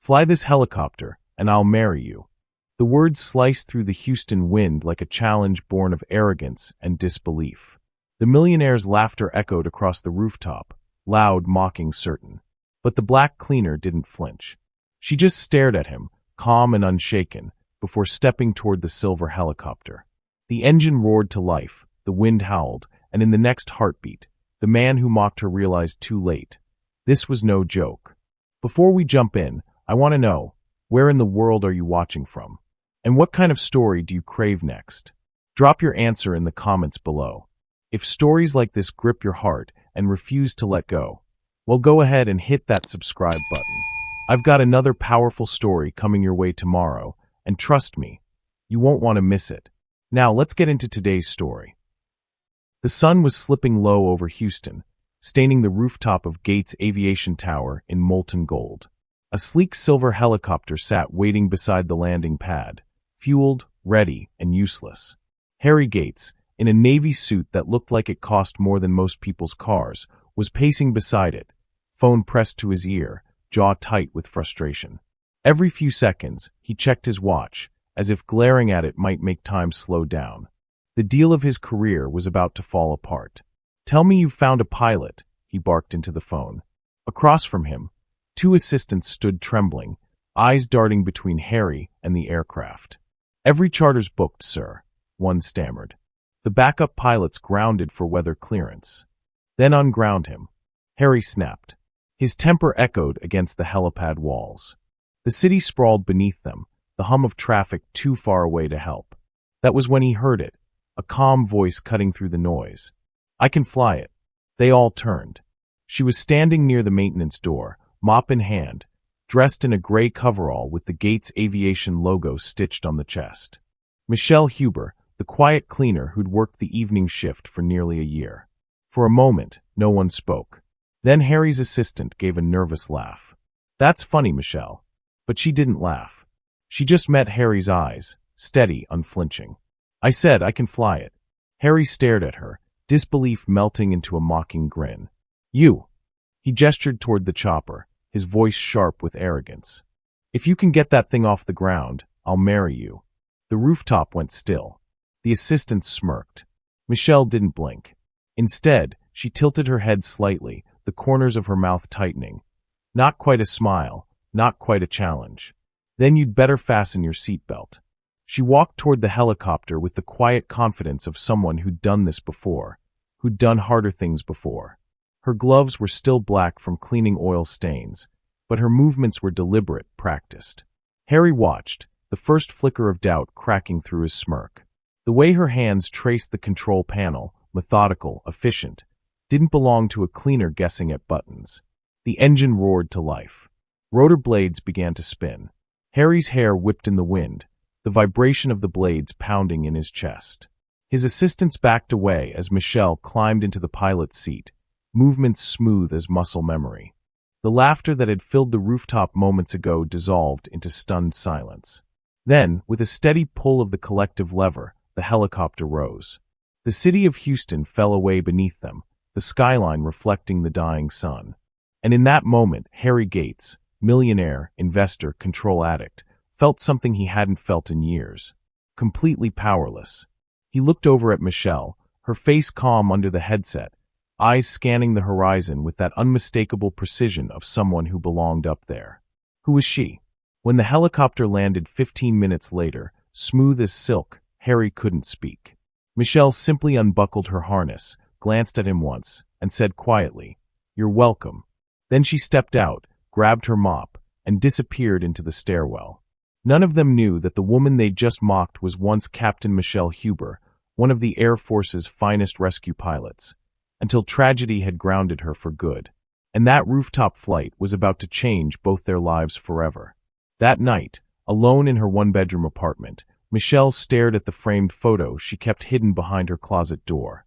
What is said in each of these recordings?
Fly this helicopter, and I'll marry you." The words sliced through the Houston wind like a challenge born of arrogance and disbelief. The millionaire's laughter echoed across the rooftop, loud, mocking, certain. But the black cleaner didn't flinch. She just stared at him, calm and unshaken, before stepping toward the silver helicopter. The engine roared to life, the wind howled, and in the next heartbeat, the man who mocked her realized too late. This was no joke. Before we jump in, I want to know, where in the world are you watching from? And what kind of story do you crave next? Drop your answer in the comments below. If stories like this grip your heart and refuse to let go, well, go ahead and hit that subscribe button. I've got another powerful story coming your way tomorrow, and trust me, you won't want to miss it. Now let's get into today's story. The sun was slipping low over Houston, staining the rooftop of Gates Aviation Tower in molten gold. A sleek silver helicopter sat waiting beside the landing pad, fueled, ready, and useless. Harry Gates, in a navy suit that looked like it cost more than most people's cars, was pacing beside it, phone pressed to his ear, jaw tight with frustration. Every few seconds, he checked his watch, as if glaring at it might make time slow down. The deal of his career was about to fall apart. "Tell me you've found a pilot," he barked into the phone. Across from him, two assistants stood trembling, eyes darting between Harry and the aircraft. "Every charter's booked, sir," one stammered. "The backup pilot's grounded for weather clearance." "Then unground him," Harry snapped. His temper echoed against the helipad walls. The city sprawled beneath them, the hum of traffic too far away to help. That was when he heard it, a calm voice cutting through the noise. "I can fly it." They all turned. She was standing near the maintenance door, mop in hand, dressed in a gray coverall with the Gates Aviation logo stitched on the chest. Michelle Huber, the quiet cleaner who'd worked the evening shift for nearly a year. For a moment, no one spoke. Then Harry's assistant gave a nervous laugh. "That's funny, Michelle." But she didn't laugh. She just met Harry's eyes, steady, unflinching. "I said I can fly it." Harry stared at her, disbelief melting into a mocking grin. "You." He gestured toward the chopper, his voice sharp with arrogance. "If you can get that thing off the ground, I'll marry you." The rooftop went still. The assistant smirked. Michelle didn't blink. Instead, she tilted her head slightly, the corners of her mouth tightening. Not quite a smile, not quite a challenge. "Then you'd better fasten your seatbelt." She walked toward the helicopter with the quiet confidence of someone who'd done this before, who'd done harder things before. Her gloves were still black from cleaning oil stains, but her movements were deliberate, practiced. Harry watched, the first flicker of doubt cracking through his smirk. The way her hands traced the control panel, methodical, efficient, didn't belong to a cleaner guessing at buttons. The engine roared to life. Rotor blades began to spin. Harry's hair whipped in the wind, the vibration of the blades pounding in his chest. His assistants backed away as Michelle climbed into the pilot's seat, movements smooth as muscle memory. The laughter that had filled the rooftop moments ago dissolved into stunned silence. Then, with a steady pull of the collective lever, the helicopter rose. The city of Houston fell away beneath them, the skyline reflecting the dying sun. And in that moment, Harry Gates, millionaire, investor, control addict, felt something he hadn't felt in years. Completely powerless. He looked over at Michelle, her face calm under the headset, eyes scanning the horizon with that unmistakable precision of someone who belonged up there. Who was she? When the helicopter landed 15 minutes later, smooth as silk, Harry couldn't speak. Michelle simply unbuckled her harness, glanced at him once, and said quietly, "You're welcome." Then she stepped out, grabbed her mop, and disappeared into the stairwell. None of them knew that the woman they'd just mocked was once Captain Michelle Huber, one of the Air Force's finest rescue pilots, until tragedy had grounded her for good. And that rooftop flight was about to change both their lives forever. That night, alone in her one-bedroom apartment, Michelle stared at the framed photo she kept hidden behind her closet door.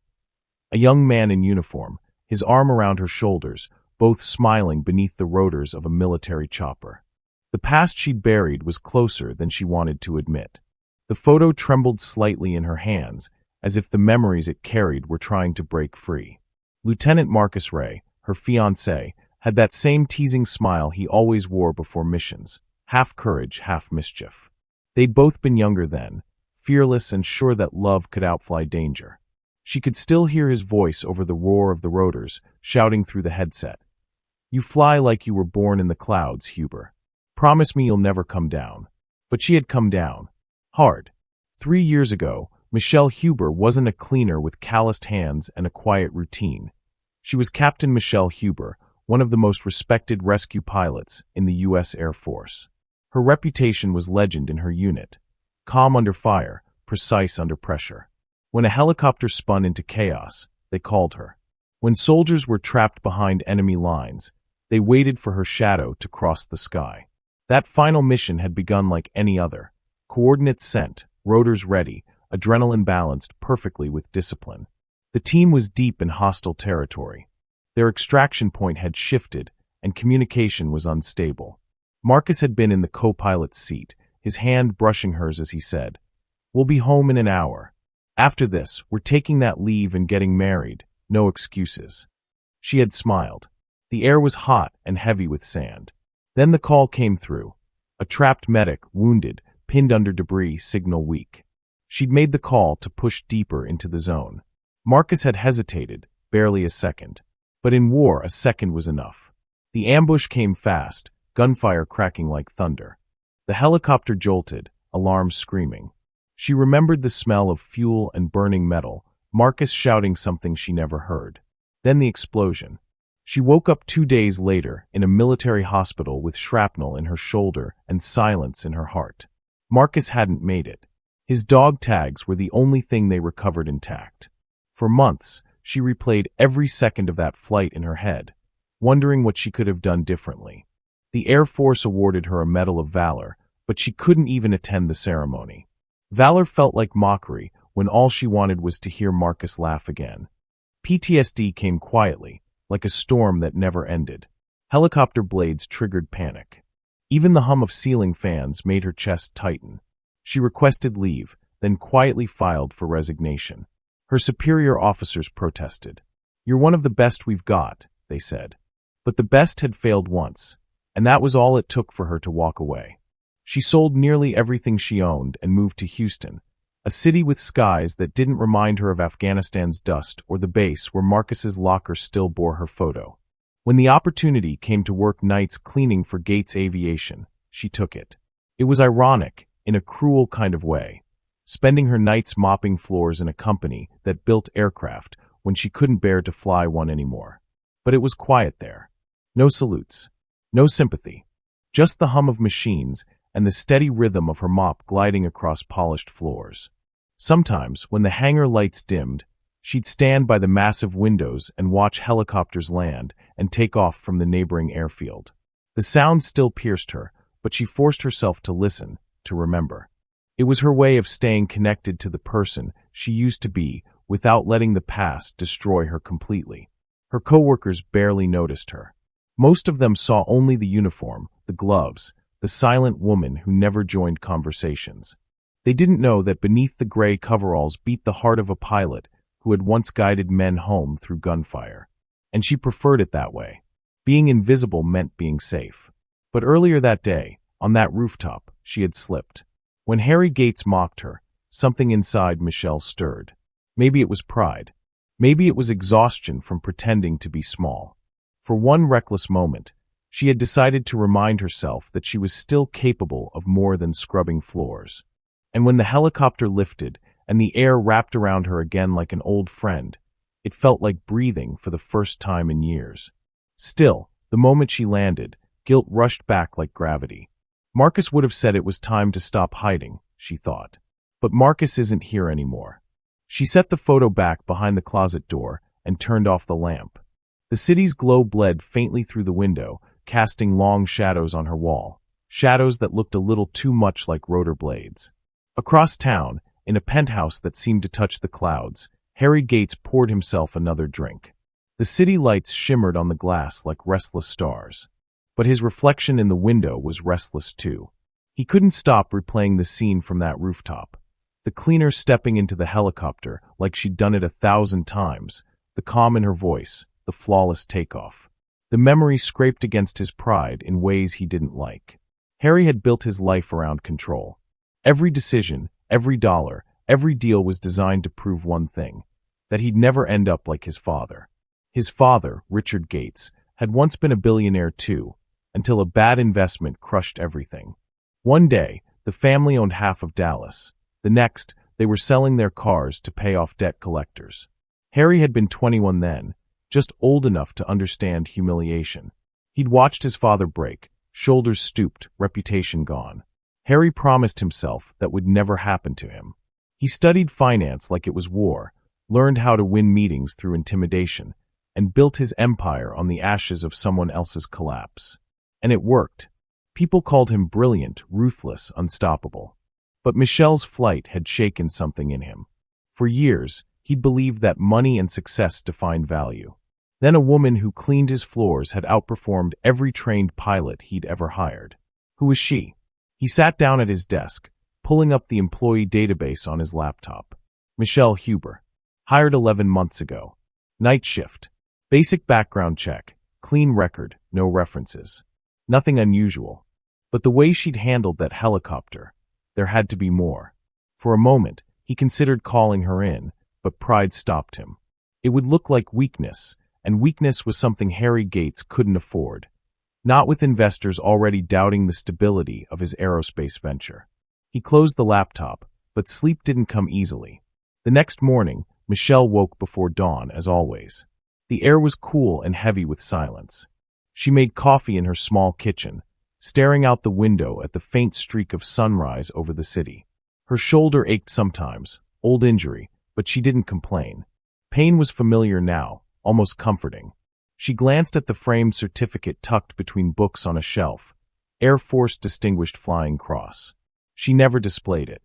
A young man in uniform, his arm around her shoulders, both smiling beneath the rotors of a military chopper. The past she'd buried was closer than she wanted to admit. The photo trembled slightly in her hands, as if the memories it carried were trying to break free. Lieutenant Marcus Ray, her fiancé, had that same teasing smile he always wore before missions, half courage, half mischief. They'd both been younger then, fearless and sure that love could outfly danger. She could still hear his voice over the roar of the rotors, shouting through the headset. "You fly like you were born in the clouds, Huber. Promise me you'll never come down." But she had come down. Hard. 3 years ago, Michelle Huber wasn't a cleaner with calloused hands and a quiet routine. She was Captain Michelle Huber, one of the most respected rescue pilots in the U.S. Air Force. Her reputation was legend in her unit. Calm under fire, precise under pressure. When a helicopter spun into chaos, they called her. When soldiers were trapped behind enemy lines, they waited for her shadow to cross the sky. That final mission had begun like any other. Coordinates sent, rotors ready, adrenaline balanced perfectly with discipline. The team was deep in hostile territory. Their extraction point had shifted, and communication was unstable. Marcus had been in the co-pilot's seat, his hand brushing hers as he said, "We'll be home in an hour. After this, we're taking that leave and getting married. No excuses." She had smiled. The air was hot and heavy with sand. Then the call came through. A trapped medic, wounded, pinned under debris, signal weak. She'd made the call to push deeper into the zone. Marcus had hesitated, barely a second. But in war, a second was enough. The ambush came fast, gunfire cracking like thunder. The helicopter jolted, alarms screaming. She remembered the smell of fuel and burning metal, Marcus shouting something she never heard. Then the explosion. She woke up 2 days later in a military hospital with shrapnel in her shoulder and silence in her heart. Marcus hadn't made it. His dog tags were the only thing they recovered intact. For months, she replayed every second of that flight in her head, wondering what she could have done differently. The Air Force awarded her a Medal of Valor, but she couldn't even attend the ceremony. Valor felt like mockery when all she wanted was to hear Marcus laugh again. PTSD came quietly, like a storm that never ended. Helicopter blades triggered panic. Even the hum of ceiling fans made her chest tighten. She requested leave, then quietly filed for resignation. Her superior officers protested. "You're one of the best we've got," they said. But the best had failed once, and that was all it took for her to walk away. She sold nearly everything she owned and moved to Houston, a city with skies that didn't remind her of Afghanistan's dust or the base where Marcus's locker still bore her photo. When the opportunity came to work nights cleaning for Gates Aviation, she took it. It was ironic, in a cruel kind of way, spending her nights mopping floors in a company that built aircraft when she couldn't bear to fly one anymore. But it was quiet there. No salutes. No sympathy. Just the hum of machines and the steady rhythm of her mop gliding across polished floors. Sometimes, when the hangar lights dimmed, she'd stand by the massive windows and watch helicopters land and take off from the neighboring airfield. The sound still pierced her, but she forced herself to listen, to remember. It was her way of staying connected to the person she used to be without letting the past destroy her completely. Her coworkers barely noticed her. Most of them saw only the uniform, the gloves, the silent woman who never joined conversations. They didn't know that beneath the gray coveralls beat the heart of a pilot who had once guided men home through gunfire. And she preferred it that way. Being invisible meant being safe. But earlier that day, on that rooftop, she had slipped. When Harry Gates mocked her, something inside Michelle stirred. Maybe it was pride. Maybe it was exhaustion from pretending to be small. For one reckless moment, she had decided to remind herself that she was still capable of more than scrubbing floors. And when the helicopter lifted and the air wrapped around her again like an old friend, it felt like breathing for the first time in years. Still, the moment she landed, guilt rushed back like gravity. Marcus would have said it was time to stop hiding, she thought. But Marcus isn't here anymore. She set the photo back behind the closet door and turned off the lamp. The city's glow bled faintly through the window, casting long shadows on her wall, shadows that looked a little too much like rotor blades. Across town, in a penthouse that seemed to touch the clouds, Harry Gates poured himself another drink. The city lights shimmered on the glass like restless stars. But his reflection in the window was restless too. He couldn't stop replaying the scene from that rooftop. The cleaner stepping into the helicopter like she'd done it 1,000 times, the calm in her voice, the flawless takeoff. The memory scraped against his pride in ways he didn't like. Harry had built his life around control. Every decision, every dollar, every deal was designed to prove one thing: that he'd never end up like his father. His father, Richard Gates, had once been a billionaire too, until a bad investment crushed everything. One day, the family owned half of Dallas. The next, they were selling their cars to pay off debt collectors. Harry had been 21 then, just old enough to understand humiliation. He'd watched his father break, shoulders stooped, reputation gone. Harry promised himself that would never happen to him. He studied finance like it was war, learned how to win meetings through intimidation, and built his empire on the ashes of someone else's collapse. And it worked. People called him brilliant, ruthless, unstoppable. But Michelle's flight had shaken something in him. For years, he'd believed that money and success defined value. Then a woman who cleaned his floors had outperformed every trained pilot he'd ever hired. Who was she? He sat down at his desk, pulling up the employee database on his laptop. Michelle Huber. Hired 11 months ago. Night shift. Basic background check. Clean record, no references. Nothing unusual. But the way she'd handled that helicopter, there had to be more. For a moment, he considered calling her in, but pride stopped him. It would look like weakness, and weakness was something Harry Gates couldn't afford. Not with investors already doubting the stability of his aerospace venture. He closed the laptop, but sleep didn't come easily. The next morning, Michelle woke before dawn, as always. The air was cool and heavy with silence. She made coffee in her small kitchen, staring out the window at the faint streak of sunrise over the city. Her shoulder ached sometimes, old injury, but she didn't complain. Pain was familiar now, almost comforting. She glanced at the framed certificate tucked between books on a shelf, Air Force Distinguished Flying Cross. She never displayed it.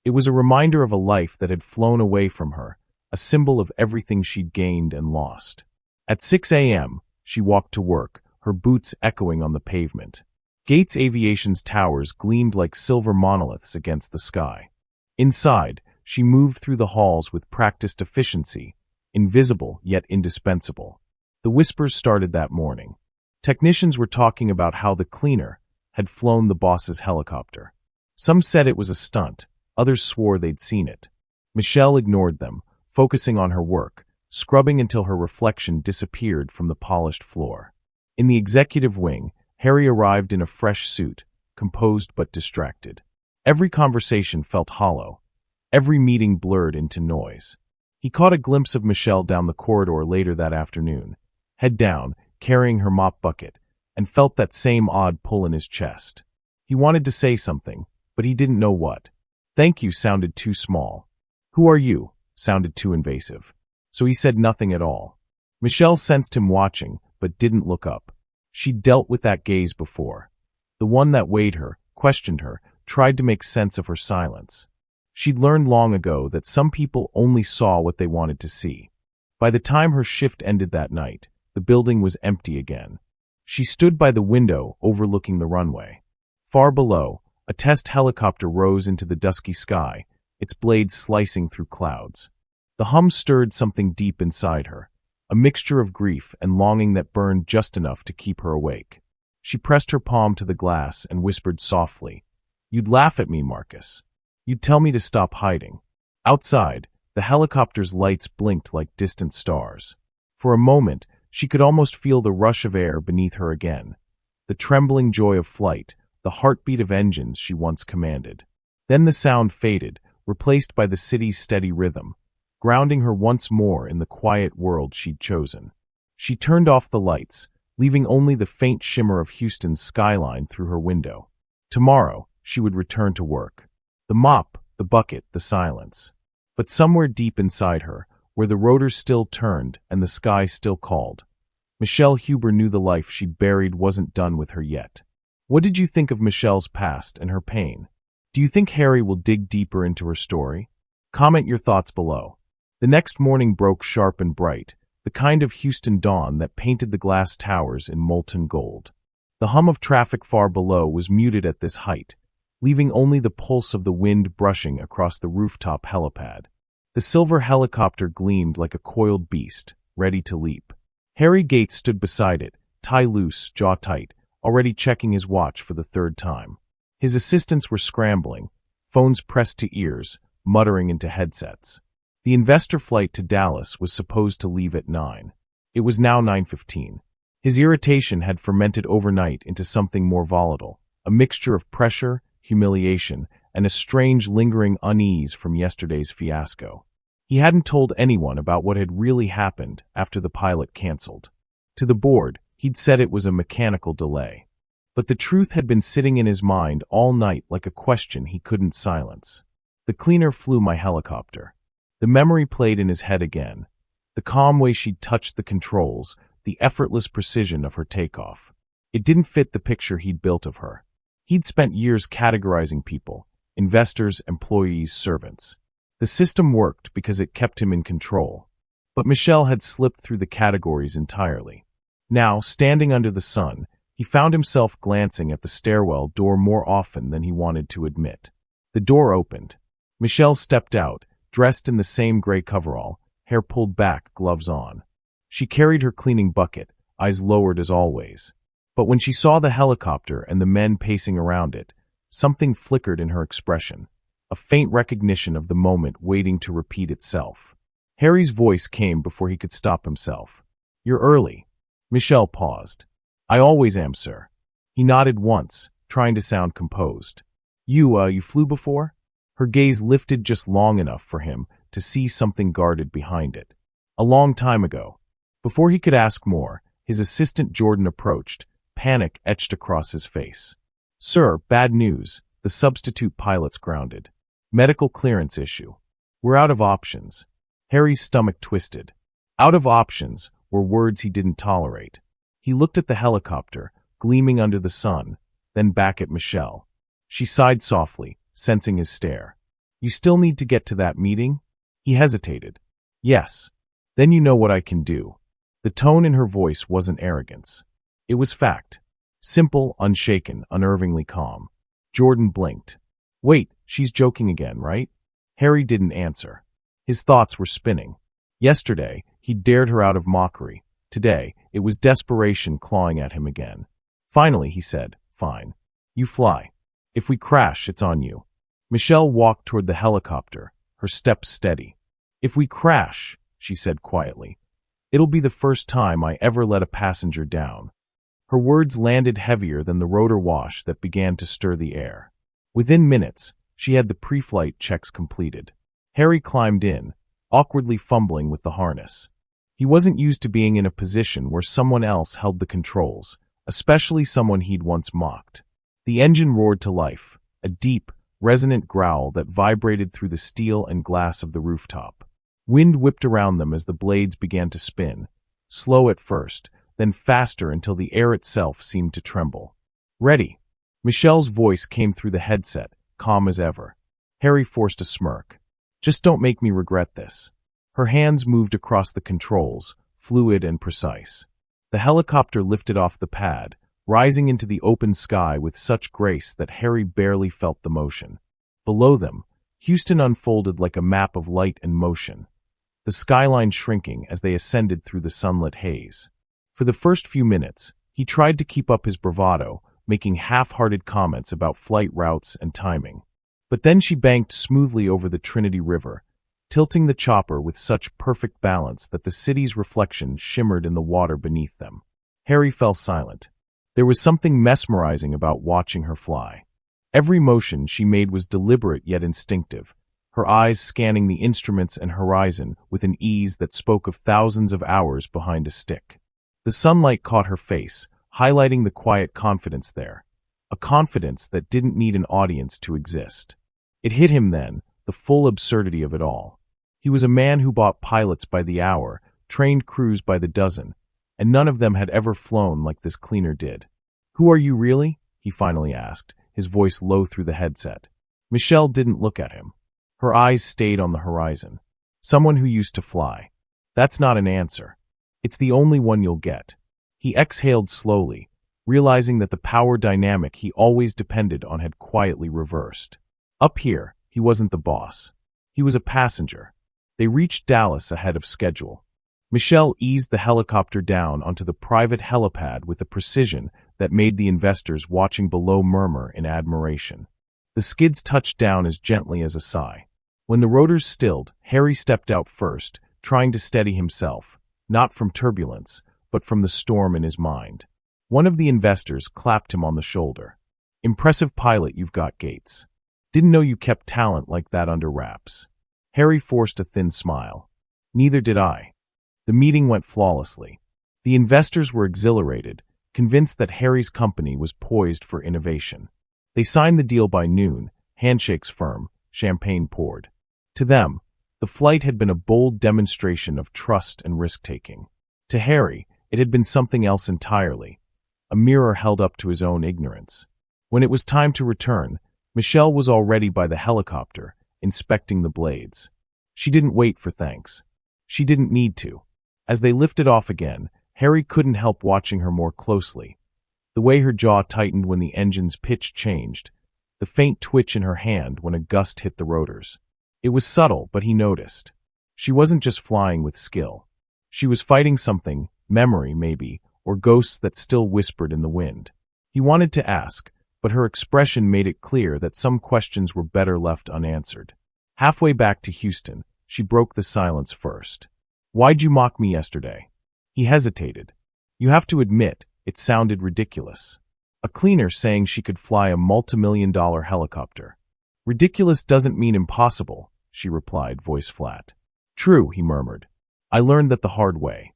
It was a reminder of a life that had flown away from her, a symbol of everything she'd gained and lost. At 6 a.m., she walked to work, her boots echoing on the pavement. Gates Aviation's towers gleamed like silver monoliths against the sky. Inside, she moved through the halls with practiced efficiency, invisible yet indispensable. The whispers started that morning. Technicians were talking about how the cleaner had flown the boss's helicopter. Some said it was a stunt, others swore they'd seen it. Michelle ignored them, focusing on her work, scrubbing until her reflection disappeared from the polished floor. In the executive wing, Harry arrived in a fresh suit, composed but distracted. Every conversation felt hollow. Every meeting blurred into noise. He caught a glimpse of Michelle down the corridor later that afternoon, head down, carrying her mop bucket, and felt that same odd pull in his chest. He wanted to say something, but he didn't know what. Thank you sounded too small. Who are you? Sounded too invasive. So he said nothing at all. Michelle sensed him watching, but didn't look up. She'd dealt with that gaze before. The one that weighed her, questioned her, tried to make sense of her silence. She'd learned long ago that some people only saw what they wanted to see. By the time her shift ended that night, the building was empty again. She stood by the window overlooking the runway. Far below, a test helicopter rose into the dusky sky, its blades slicing through clouds. The hum stirred something deep inside her, a mixture of grief and longing that burned just enough to keep her awake. She pressed her palm to the glass and whispered softly, "You'd laugh at me, Marcus. You'd tell me to stop hiding." Outside, the helicopter's lights blinked like distant stars. For a moment, she could almost feel the rush of air beneath her again, the trembling joy of flight, the heartbeat of engines she once commanded. Then the sound faded, replaced by the city's steady rhythm, grounding her once more in the quiet world she'd chosen. She turned off the lights, leaving only the faint shimmer of Houston's skyline through her window. Tomorrow, she would return to work. The mop, the bucket, the silence. But somewhere deep inside her, where the rotors still turned and the sky still called, Michelle Huber knew the life she'd buried wasn't done with her yet. What did you think of Michelle's past and her pain? Do you think Harry will dig deeper into her story? Comment your thoughts below. The next morning broke sharp and bright, the kind of Houston dawn that painted the glass towers in molten gold. The hum of traffic far below was muted at this height, leaving only the pulse of the wind brushing across the rooftop helipad. The silver helicopter gleamed like a coiled beast, ready to leap. Harry Gates stood beside it, tie loose, jaw tight, already checking his watch for the third time. His assistants were scrambling, phones pressed to ears, muttering into headsets. The investor flight to Dallas was supposed to leave at 9. It was now 9:15. His irritation had fermented overnight into something more volatile, a mixture of pressure, humiliation, and a strange lingering unease from yesterday's fiasco. He hadn't told anyone about what had really happened after the pilot canceled. To the board, he'd said it was a mechanical delay. But the truth had been sitting in his mind all night like a question he couldn't silence. The cleaner flew my helicopter. The memory played in his head again. The calm way she'd touched the controls, the effortless precision of her takeoff. It didn't fit the picture he'd built of her. He'd spent years categorizing people, investors, employees, servants. The system worked because it kept him in control. But Michelle had slipped through the categories entirely. Now, standing under the sun, he found himself glancing at the stairwell door more often than he wanted to admit. The door opened. Michelle stepped out, dressed in the same gray coverall, hair pulled back, gloves on. She carried her cleaning bucket, eyes lowered as always. But when she saw the helicopter and the men pacing around it, something flickered in her expression, a faint recognition of the moment waiting to repeat itself. Harry's voice came before he could stop himself. "You're early." Michelle paused. "I always am, sir." He nodded once, trying to sound composed. You flew before?" Her gaze lifted just long enough for him to see something guarded behind it. "A long time ago." Before he could ask more, his assistant Jordan approached, panic etched across his face. "Sir, bad news. The substitute pilot's grounded. Medical clearance issue. We're out of options." Harry's stomach twisted. Out of options were words he didn't tolerate. He looked at the helicopter, gleaming under the sun, then back at Michelle. She sighed softly, sensing his stare. "You still need to get to that meeting?" He hesitated. "Yes. Then you know what I can do." The tone in her voice wasn't arrogance. It was fact. Simple, unshaken, unnervingly calm. Jordan blinked. "Wait, she's joking again, right?" Harry didn't answer. His thoughts were spinning. Yesterday, he dared her out of mockery. Today, it was desperation clawing at him again. Finally, he said, "Fine. You fly. If we crash, it's on you." Michelle walked toward the helicopter, her steps steady. "If we crash," she said quietly, "it'll be the first time I ever let a passenger down." Her words landed heavier than the rotor wash that began to stir the air. Within minutes, she had the pre-flight checks completed. Harry climbed in, awkwardly fumbling with the harness. He wasn't used to being in a position where someone else held the controls, especially someone he'd once mocked. The engine roared to life, a deep, resonant growl that vibrated through the steel and glass of the rooftop. Wind whipped around them as the blades began to spin, slow at first, then faster until the air itself seemed to tremble. "Ready." Michelle's voice came through the headset, calm as ever. Harry forced a smirk. "Just don't make me regret this." Her hands moved across the controls, fluid and precise. The helicopter lifted off the pad, rising into the open sky with such grace that Harry barely felt the motion. Below them, Houston unfolded like a map of light and motion, the skyline shrinking as they ascended through the sunlit haze. For the first few minutes, he tried to keep up his bravado, making half-hearted comments about flight routes and timing. But then she banked smoothly over the Trinity River, tilting the chopper with such perfect balance that the city's reflection shimmered in the water beneath them. Harry fell silent. There was something mesmerizing about watching her fly. Every motion she made was deliberate yet instinctive, her eyes scanning the instruments and horizon with an ease that spoke of thousands of hours behind a stick. The sunlight caught her face, highlighting the quiet confidence there, a confidence that didn't need an audience to exist. It hit him then, the full absurdity of it all. He was a man who bought pilots by the hour, trained crews by the dozen, and none of them had ever flown like this cleaner did. "Who are you really?" he finally asked, his voice low through the headset. Michelle didn't look at him. Her eyes stayed on the horizon. "Someone who used to fly." "That's not an answer. It's the only one you'll get." He exhaled slowly, realizing that the power dynamic he always depended on had quietly reversed. Up here, he wasn't the boss. He was a passenger. They reached Dallas ahead of schedule. Michelle eased the helicopter down onto the private helipad with a precision that made the investors watching below murmur in admiration. The skids touched down as gently as a sigh. When the rotors stilled, Harry stepped out first, trying to steady himself, not from turbulence, but from the storm in his mind. One of the investors clapped him on the shoulder. "Impressive pilot you've got, Gates. Didn't know you kept talent like that under wraps." Harry forced a thin smile. "Neither did I." The meeting went flawlessly. The investors were exhilarated, convinced that Harry's company was poised for innovation. They signed the deal by noon, handshakes firm, champagne poured. To them, the flight had been a bold demonstration of trust and risk-taking. To Harry, it had been something else entirely, a mirror held up to his own ignorance. When it was time to return, Michelle was already by the helicopter, inspecting the blades. She didn't wait for thanks. She didn't need to. As they lifted off again, Harry couldn't help watching her more closely. The way her jaw tightened when the engine's pitch changed, the faint twitch in her hand when a gust hit the rotors. It was subtle, but he noticed. She wasn't just flying with skill. She was fighting something, memory maybe, or ghosts that still whispered in the wind. He wanted to ask, but her expression made it clear that some questions were better left unanswered. Halfway back to Houston, she broke the silence first. "Why'd you mock me yesterday?" He hesitated. "You have to admit, it sounded ridiculous. A cleaner saying she could fly a multimillion-dollar helicopter." "Ridiculous doesn't mean impossible," she replied, voice flat. "True," he murmured. "I learned that the hard way."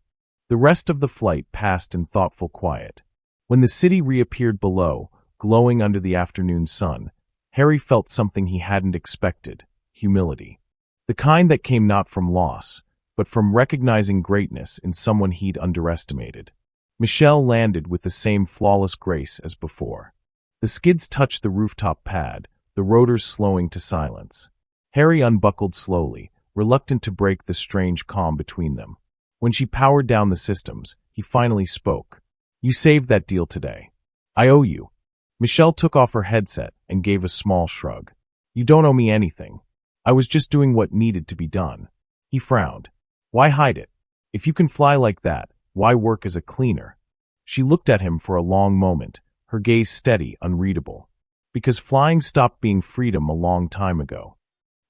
The rest of the flight passed in thoughtful quiet. When the city reappeared below, glowing under the afternoon sun, Harry felt something he hadn't expected: humility. The kind that came not from loss, but from recognizing greatness in someone he'd underestimated. Michelle landed with the same flawless grace as before. The skids touched the rooftop pad, the rotors slowing to silence. Harry unbuckled slowly, reluctant to break the strange calm between them. When she powered down the systems, he finally spoke. "You saved that deal today. I owe you." Michelle took off her headset and gave a small shrug. "You don't owe me anything. I was just doing what needed to be done." He frowned. "Why hide it? If you can fly like that, why work as a cleaner?" She looked at him for a long moment, her gaze steady, unreadable. "Because flying stopped being freedom a long time ago."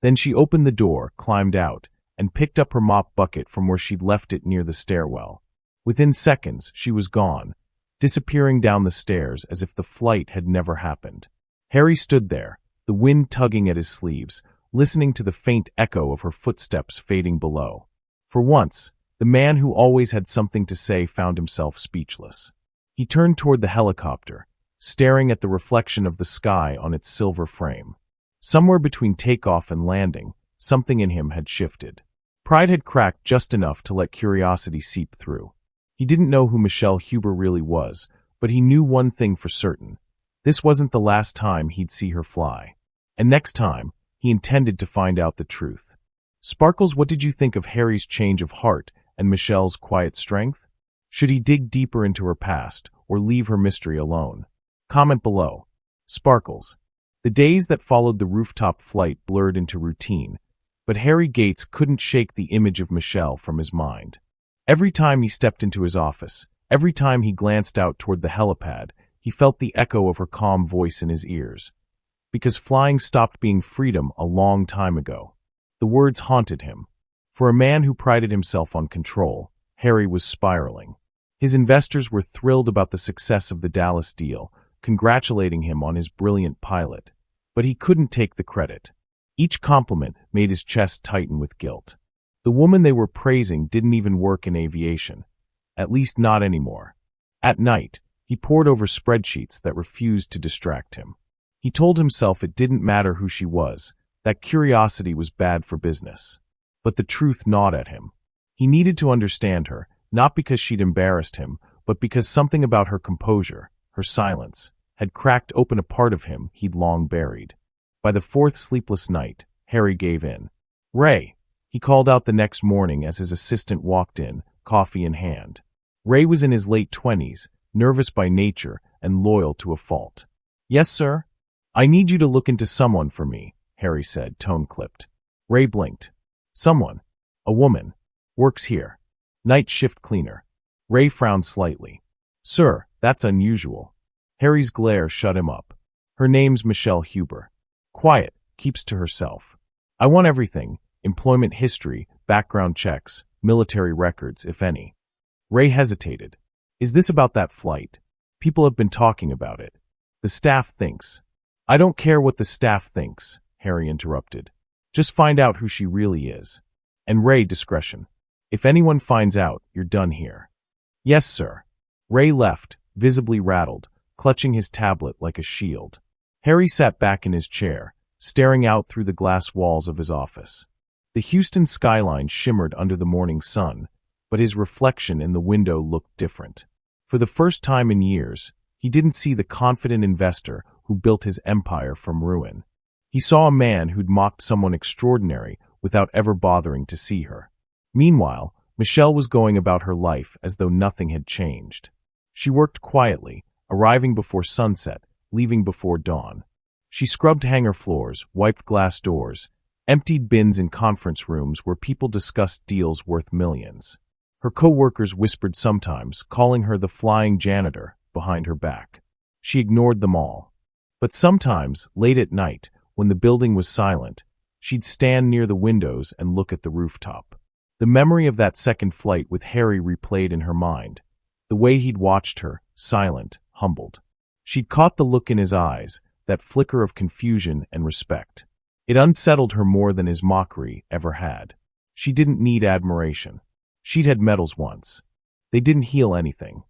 Then she opened the door, climbed out, and picked up her mop bucket from where she'd left it near the stairwell. Within seconds, she was gone, disappearing down the stairs as if the flight had never happened. Harry stood there, the wind tugging at his sleeves, listening to the faint echo of her footsteps fading below. For once, the man who always had something to say found himself speechless. He turned toward the helicopter, staring at the reflection of the sky on its silver frame. Somewhere between takeoff and landing, something in him had shifted. Pride had cracked just enough to let curiosity seep through. He didn't know who Michelle Huber really was, but he knew one thing for certain. This wasn't the last time he'd see her fly. And next time, he intended to find out the truth. Sparkles, what did you think of Harry's change of heart and Michelle's quiet strength? Should he dig deeper into her past, or leave her mystery alone? Comment below. Sparkles. The days that followed the rooftop flight blurred into routine, but Harry Gates couldn't shake the image of Michelle from his mind. Every time he stepped into his office, every time he glanced out toward the helipad, he felt the echo of her calm voice in his ears. Because flying stopped being freedom a long time ago. The words haunted him. For a man who prided himself on control, Harry was spiraling. His investors were thrilled about the success of the Dallas deal, congratulating him on his brilliant pilot. But he couldn't take the credit. Each compliment made his chest tighten with guilt. The woman they were praising didn't even work in aviation. At least not anymore. At night, he pored over spreadsheets that refused to distract him. He told himself it didn't matter who she was, that curiosity was bad for business. But the truth gnawed at him. He needed to understand her, not because she'd embarrassed him, but because something about her composure, her silence, had cracked open a part of him he'd long buried. By the fourth sleepless night, Harry gave in. "Ray," he called out the next morning as his assistant walked in, coffee in hand. Ray was in his late 20s, nervous by nature and loyal to a fault. "Yes, sir?" "I need you to look into someone for me," Harry said, tone clipped. Ray blinked. "Someone? A woman? Works here. Night shift cleaner." Ray frowned slightly. "Sir, that's unusual. Harry's glare shut him up. Her name's Michelle Huber. Quiet, keeps to herself. I want everything, employment history, background checks, military records, if any. Ray hesitated. Is this about that flight? People have been talking about it. The staff thinks. I don't care what the staff thinks, Harry interrupted. Just find out who she really is. And Ray, discretion. If anyone finds out, you're done here. Yes, sir. Ray left, visibly rattled, clutching his tablet like a shield. Harry sat back in his chair, staring out through the glass walls of his office. The Houston skyline shimmered under the morning sun, but his reflection in the window looked different. For the first time in years, he didn't see the confident investor who built his empire from ruin. He saw a man who'd mocked someone extraordinary without ever bothering to see her. Meanwhile, Michelle was going about her life as though nothing had changed. She worked quietly, arriving before sunset, leaving before dawn. She scrubbed hangar floors, wiped glass doors, emptied bins in conference rooms where people discussed deals worth millions. Her co-workers whispered sometimes, calling her the flying janitor, behind her back. She ignored them all. But sometimes, late at night, when the building was silent, she'd stand near the windows and look at the rooftop. The memory of that second flight with Harry replayed in her mind. The way he'd watched her, silent, humbled. She'd caught the look in his eyes, that flicker of confusion and respect. It unsettled her more than his mockery ever had. She didn't need admiration. She'd had medals once. They didn't heal anything.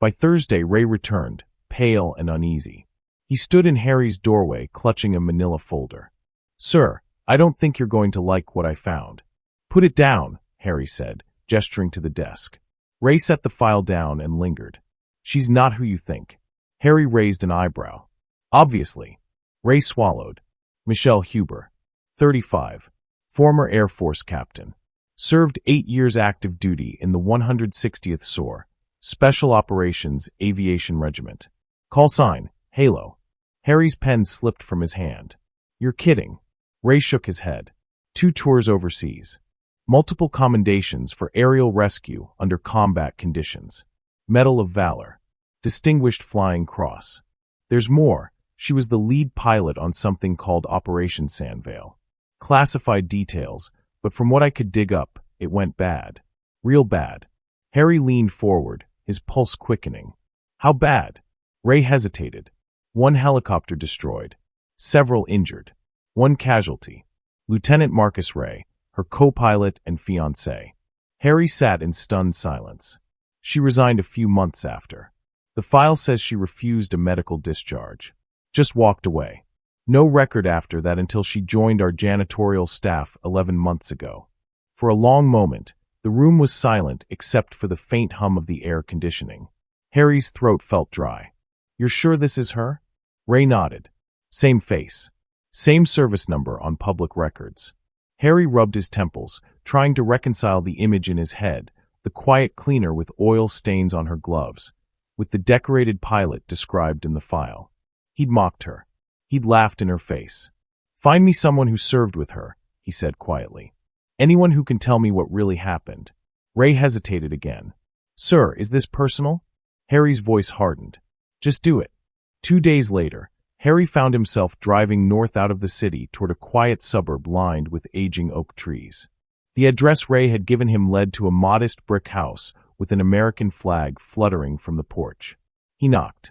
By Thursday, Ray returned, pale and uneasy. He stood in Harry's doorway, clutching a manila folder. Sir, I don't think you're going to like what I found. Put it down, Harry said, gesturing to the desk. Ray set the file down and lingered. She's not who you think. Harry raised an eyebrow. Obviously. Ray swallowed. Michelle Huber, 35, former Air Force captain. Served 8 years active duty in the 160th SOAR, Special Operations Aviation Regiment. Call sign, Halo. Harry's pen slipped from his hand. You're kidding. Ray shook his head. 2 tours overseas. Multiple commendations for aerial rescue under combat conditions. Medal of Valor. Distinguished Flying Cross. There's more. She was the lead pilot on something called Operation Sandvale. Classified details, but from what I could dig up, it went bad. Real bad. Harry leaned forward, his pulse quickening. How bad? Ray hesitated. 1 helicopter destroyed. Several injured. 1 casualty. Lieutenant Marcus Ray, her co-pilot and fiancé. Harry sat in stunned silence. She resigned a few months after. The file says she refused a medical discharge. Just walked away. No record after that until she joined our janitorial staff 11 months ago. For a long moment, the room was silent except for the faint hum of the air conditioning. Harry's throat felt dry. You're sure this is her? Ray nodded. Same face. Same service number on public records. Harry rubbed his temples, trying to reconcile the image in his head, the quiet cleaner with oil stains on her gloves, with the decorated pilot described in the file. He'd mocked her. He'd laughed in her face. Find me someone who served with her, he said quietly. Anyone who can tell me what really happened. Ray hesitated again. Sir, is this personal? Harry's voice hardened. Just do it. 2 days later, Harry found himself driving north out of the city toward a quiet suburb lined with aging oak trees. The address Ray had given him led to a modest brick house with an American flag fluttering from the porch. He knocked.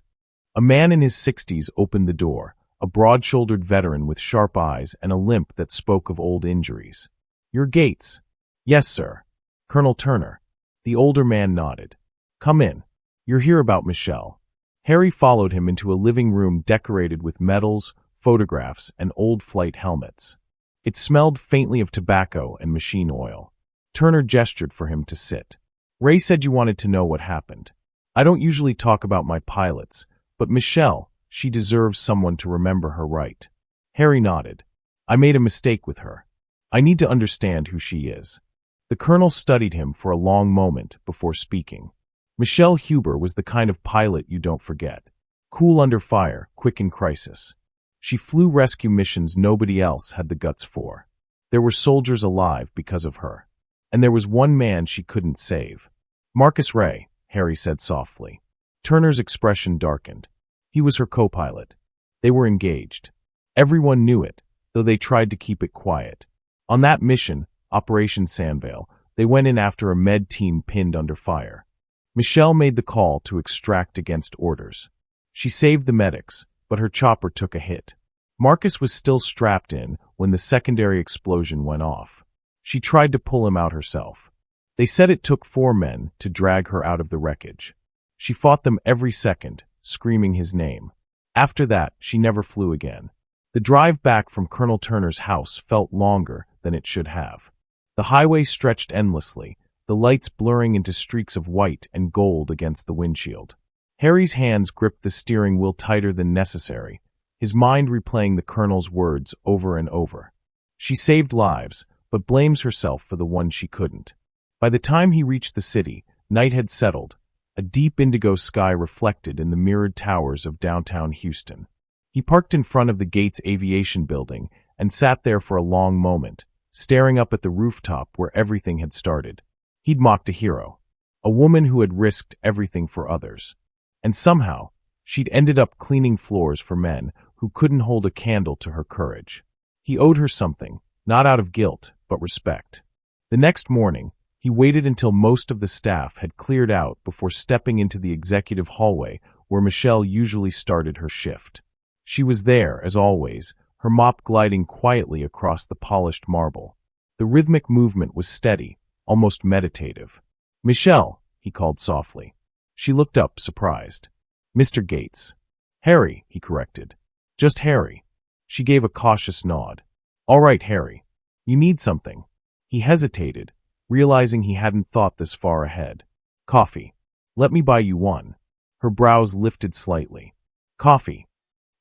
A man in his 60s opened the door, a broad-shouldered veteran with sharp eyes and a limp that spoke of old injuries. You're Gates. Yes, sir. Colonel Turner. The older man nodded. Come in. You're here about Michelle. Harry followed him into a living room decorated with medals, photographs, and old flight helmets. It smelled faintly of tobacco and machine oil. Turner gestured for him to sit. Ray said you wanted to know what happened. I don't usually talk about my pilots, but Michelle, she deserves someone to remember her right. Harry nodded. I made a mistake with her. I need to understand who she is. The colonel studied him for a long moment before speaking. Michelle Huber was the kind of pilot you don't forget. Cool under fire, quick in crisis. She flew rescue missions nobody else had the guts for. There were soldiers alive because of her. And there was one man she couldn't save. Marcus Ray, Harry said softly. Turner's expression darkened. He was her co-pilot. They were engaged. Everyone knew it, though they tried to keep it quiet. On that mission, Operation Sandvale, they went in after a med team pinned under fire. Michelle made the call to extract against orders. She saved the medics, but her chopper took a hit. Marcus was still strapped in when the secondary explosion went off. She tried to pull him out herself. They said it took 4 men to drag her out of the wreckage. She fought them every second, screaming his name. After that, she never flew again. The drive back from Colonel Turner's house felt longer than it should have. The highway stretched endlessly, the lights blurring into streaks of white and gold against the windshield. Harry's hands gripped the steering wheel tighter than necessary, his mind replaying the Colonel's words over and over. She saved lives, but blames herself for the one she couldn't. By the time he reached the city, night had settled, a deep indigo sky reflected in the mirrored towers of downtown Houston. He parked in front of the Gates Aviation Building and sat there for a long moment, staring up at the rooftop where everything had started. He'd mocked a hero, a woman who had risked everything for others. And somehow, she'd ended up cleaning floors for men who couldn't hold a candle to her courage. He owed her something, not out of guilt, but respect. The next morning, he waited until most of the staff had cleared out before stepping into the executive hallway where Michelle usually started her shift. She was there, as always, her mop gliding quietly across the polished marble. The rhythmic movement was steady, almost meditative. "Michelle," he called softly. She looked up, surprised. "Mr. Gates." "Harry," he corrected. "Just Harry." She gave a cautious nod. "All right, Harry. You need something." He hesitated, realizing he hadn't thought this far ahead. "Coffee. Let me buy you one." Her brows lifted slightly. "Coffee?"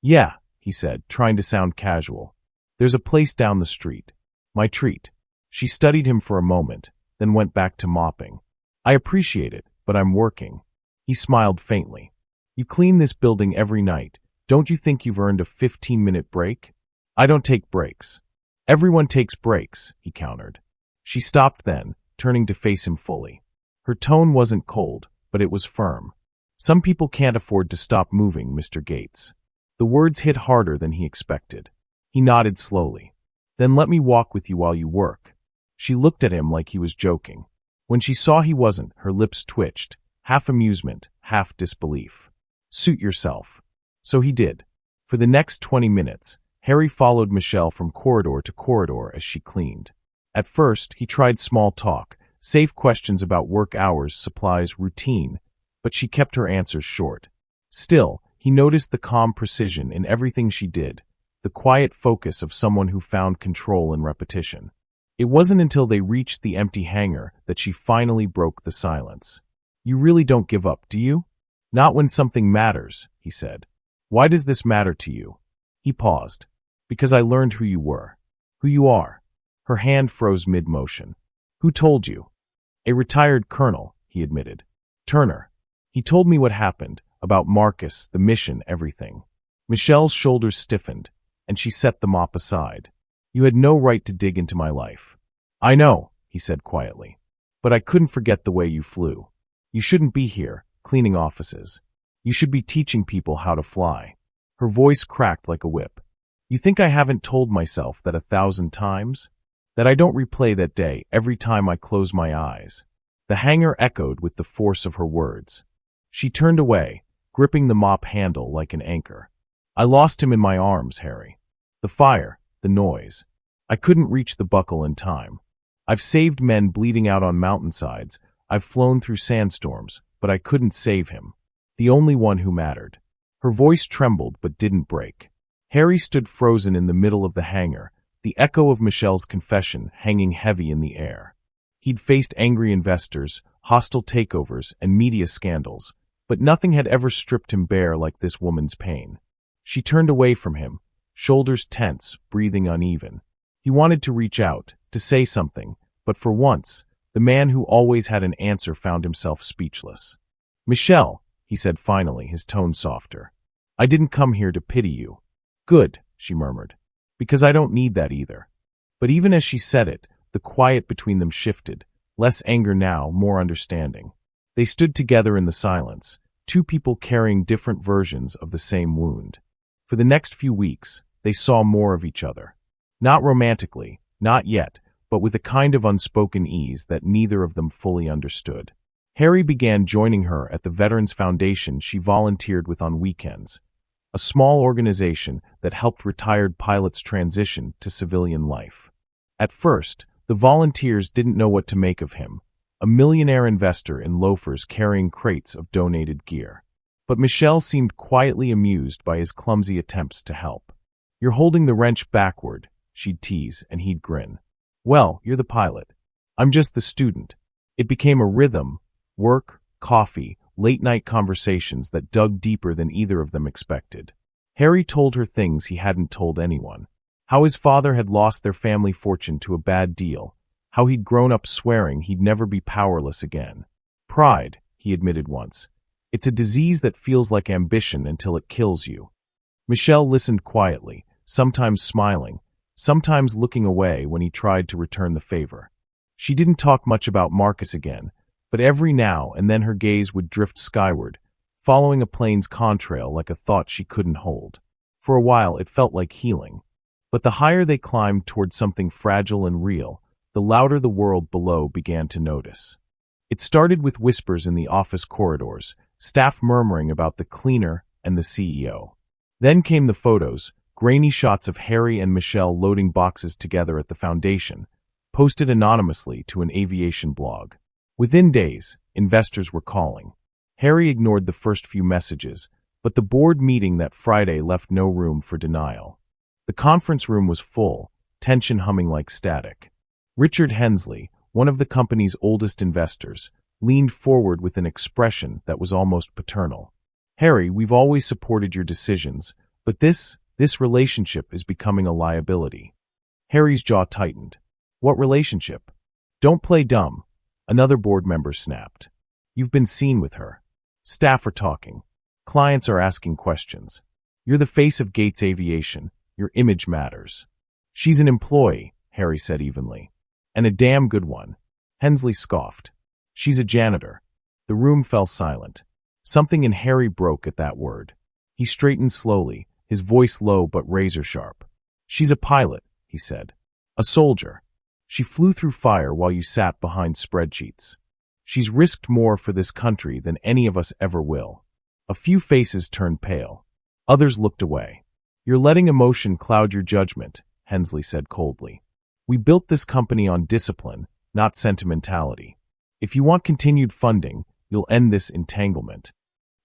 "Yeah," he said, trying to sound casual. "There's a place down the street. My treat." She studied him for a moment, then went back to mopping. "I appreciate it, but I'm working." He smiled faintly. "You clean this building every night. Don't you think you've earned a 15-minute break?" "I don't take breaks." "Everyone takes breaks," he countered. She stopped then, turning to face him fully. Her tone wasn't cold, but it was firm. "Some people can't afford to stop moving, Mr. Gates." The words hit harder than he expected. He nodded slowly. "Then let me walk with you while you work." She looked at him like he was joking. When she saw he wasn't, her lips twitched, half amusement, half disbelief. "Suit yourself." So he did. For the next 20 minutes, Harry followed Michelle from corridor to corridor as she cleaned. At first, he tried small talk, safe questions about work hours, supplies, routine, but she kept her answers short. Still, he noticed the calm precision in everything she did, the quiet focus of someone who found control in repetition. It wasn't until they reached the empty hangar that she finally broke the silence. "You really don't give up, do you?" "Not when something matters," he said. "Why does this matter to you?" He paused. "Because I learned who you were. Who you are." Her hand froze mid-motion. "Who told you?" "A retired colonel," he admitted. "Turner. He told me what happened, about Marcus, the mission, everything." Michelle's shoulders stiffened, and she set the mop aside. "You had no right to dig into my life." "I know," he said quietly. "But I couldn't forget the way you flew. You shouldn't be here, cleaning offices. You should be teaching people how to fly." Her voice cracked like a whip. "You think I haven't told myself that 1,000 times? That I don't replay that day every time I close my eyes?" The hangar echoed with the force of her words. She turned away, gripping the mop handle like an anchor. "I lost him in my arms, Harry. The fire, the noise. I couldn't reach the buckle in time. I've saved men bleeding out on mountainsides. I've flown through sandstorms, but I couldn't save him. The only one who mattered." Her voice trembled but didn't break. Harry stood frozen in the middle of the hangar, the echo of Michelle's confession hanging heavy in the air. He'd faced angry investors, hostile takeovers, and media scandals, but nothing had ever stripped him bare like this woman's pain. She turned away from him, shoulders tense, breathing uneven. He wanted to reach out, to say something, but for once, the man who always had an answer found himself speechless. "Michelle," he said finally, his tone softer. "I didn't come here to pity you." "Good," she murmured, "because I don't need that either." But even as she said it, the quiet between them shifted, less anger now, more understanding. They stood together in the silence, two people carrying different versions of the same wound. For the next few weeks, they saw more of each other. Not romantically, not yet, but with a kind of unspoken ease that neither of them fully understood. Harry began joining her at the Veterans Foundation she volunteered with on weekends, a small organization that helped retired pilots transition to civilian life. At first, the volunteers didn't know what to make of him, a millionaire investor in loafers carrying crates of donated gear. But Michelle seemed quietly amused by his clumsy attempts to help. "You're holding the wrench backward," she'd tease, and he'd grin. "Well, you're the pilot. I'm just the student." It became a rhythm: work, coffee, late-night conversations that dug deeper than either of them expected. Harry told her things he hadn't told anyone. How his father had lost their family fortune to a bad deal. How he'd grown up swearing he'd never be powerless again. "Pride," he admitted once. "It's a disease that feels like ambition until it kills you." Michelle listened quietly, sometimes smiling, sometimes looking away when he tried to return the favor. She didn't talk much about Marcus again, but every now and then her gaze would drift skyward, following a plane's contrail like a thought she couldn't hold. For a while it felt like healing. But the higher they climbed toward something fragile and real, the louder the world below began to notice. It started with whispers in the office corridors, staff murmuring about the cleaner and the CEO. Then came the photos, grainy shots of Harry and Michelle loading boxes together at the foundation, posted anonymously to an aviation blog. Within days, investors were calling. Harry ignored the first few messages, but the board meeting that Friday left no room for denial. The conference room was full, tension humming like static. Richard Hensley, one of the company's oldest investors, leaned forward with an expression that was almost paternal. "Harry, we've always supported your decisions, but this relationship is becoming a liability." Harry's jaw tightened. "What relationship?" "Don't play dumb," another board member snapped. "You've been seen with her. Staff are talking. Clients are asking questions. You're the face of Gates Aviation. Your image matters." "She's an employee," Harry said evenly. "And a damn good one." Hensley scoffed. "She's a janitor." The room fell silent. Something in Harry broke at that word. He straightened slowly, his voice low but razor-sharp. "She's a pilot," he said. "A soldier. She flew through fire while you sat behind spreadsheets. She's risked more for this country than any of us ever will." A few faces turned pale. Others looked away. "You're letting emotion cloud your judgment," Hensley said coldly. "We built this company on discipline, not sentimentality. If you want continued funding, you'll end this entanglement."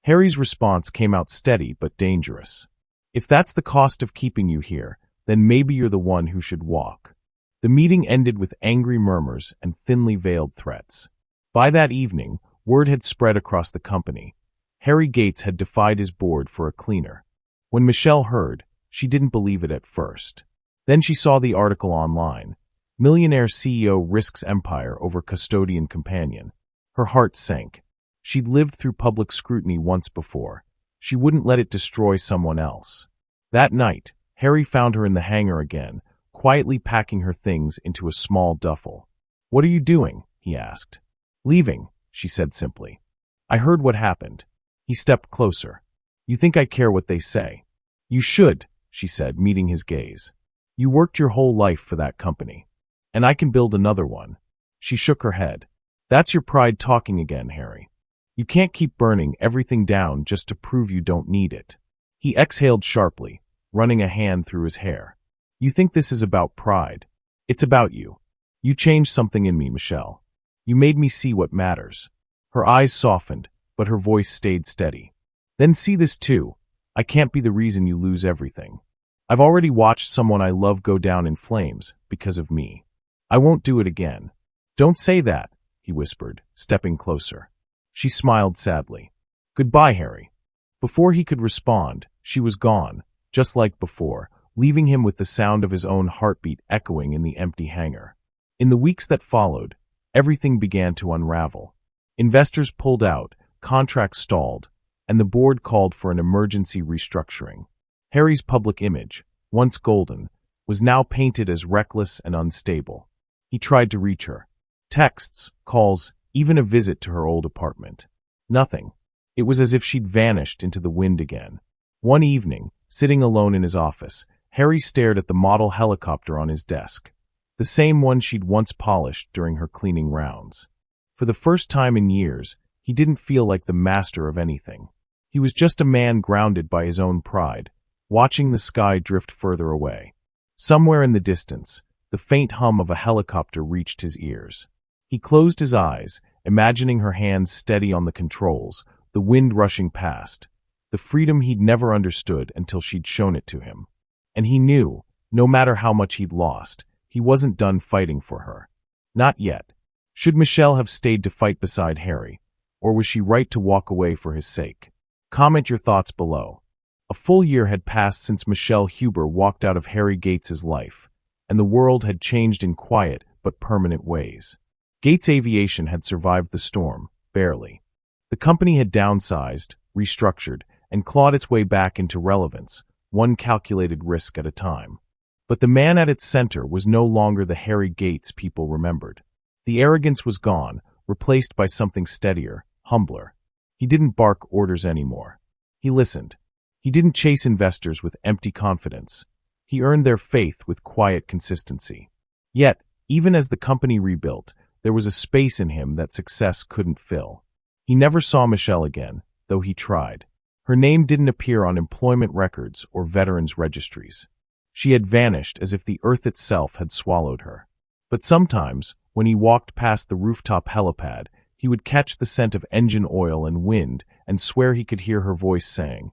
Harry's response came out steady but dangerous. "If that's the cost of keeping you here, then maybe you're the one who should walk." The meeting ended with angry murmurs and thinly veiled threats. By that evening, word had spread across the company. Harry Gates had defied his board for a cleaner. When Michelle heard, she didn't believe it at first. Then she saw the article online. Millionaire CEO risks empire over custodian companion. Her heart sank. She'd lived through public scrutiny once before. She wouldn't let it destroy someone else. That night, Harry found her in the hangar again, quietly packing her things into a small duffel. "What are you doing?" he asked. "Leaving," she said simply. "I heard what happened." He stepped closer. "You think I care what they say?" "You should," she said, meeting his gaze. "You worked your whole life for that company. And I can build another one." She shook her head. "That's your pride talking again, Harry. You can't keep burning everything down just to prove you don't need it." He exhaled sharply, running a hand through his hair. "You think this is about pride? It's about you. You changed something in me, Michelle. You made me see what matters." Her eyes softened, but her voice stayed steady. "Then see this too. I can't be the reason you lose everything. I've already watched someone I love go down in flames because of me. I won't do it again." "Don't say that," he whispered, stepping closer. She smiled sadly. "Goodbye, Harry." Before he could respond, she was gone, just like before, leaving him with the sound of his own heartbeat echoing in the empty hangar. In the weeks that followed, everything began to unravel. Investors pulled out, contracts stalled, and the board called for an emergency restructuring. Harry's public image, once golden, was now painted as reckless and unstable. He tried to reach her. Texts, calls, even a visit to her old apartment. Nothing. It was as if she'd vanished into the wind again. One evening, sitting alone in his office, Harry stared at the model helicopter on his desk, the same one she'd once polished during her cleaning rounds. For the first time in years, he didn't feel like the master of anything. He was just a man grounded by his own pride, watching the sky drift further away. Somewhere in the distance, the faint hum of a helicopter reached his ears. He closed his eyes, imagining her hands steady on the controls, the wind rushing past, the freedom he'd never understood until she'd shown it to him. And he knew, no matter how much he'd lost, he wasn't done fighting for her. Not yet. Should Michelle have stayed to fight beside Harry, or was she right to walk away for his sake? Comment your thoughts below. A full year had passed since Michelle Huber walked out of Harry Gates's life, and the world had changed in quiet but permanent ways. Gates Aviation had survived the storm, barely. The company had downsized, restructured, and clawed its way back into relevance, one calculated risk at a time. But the man at its center was no longer the Harry Gates people remembered. The arrogance was gone, replaced by something steadier, humbler. He didn't bark orders anymore. He listened. He didn't chase investors with empty confidence. He earned their faith with quiet consistency. Yet, even as the company rebuilt, there was a space in him that success couldn't fill. He never saw Michelle again, though he tried. Her name didn't appear on employment records or veterans' registries. She had vanished as if the earth itself had swallowed her. But sometimes, when he walked past the rooftop helipad, he would catch the scent of engine oil and wind and swear he could hear her voice saying,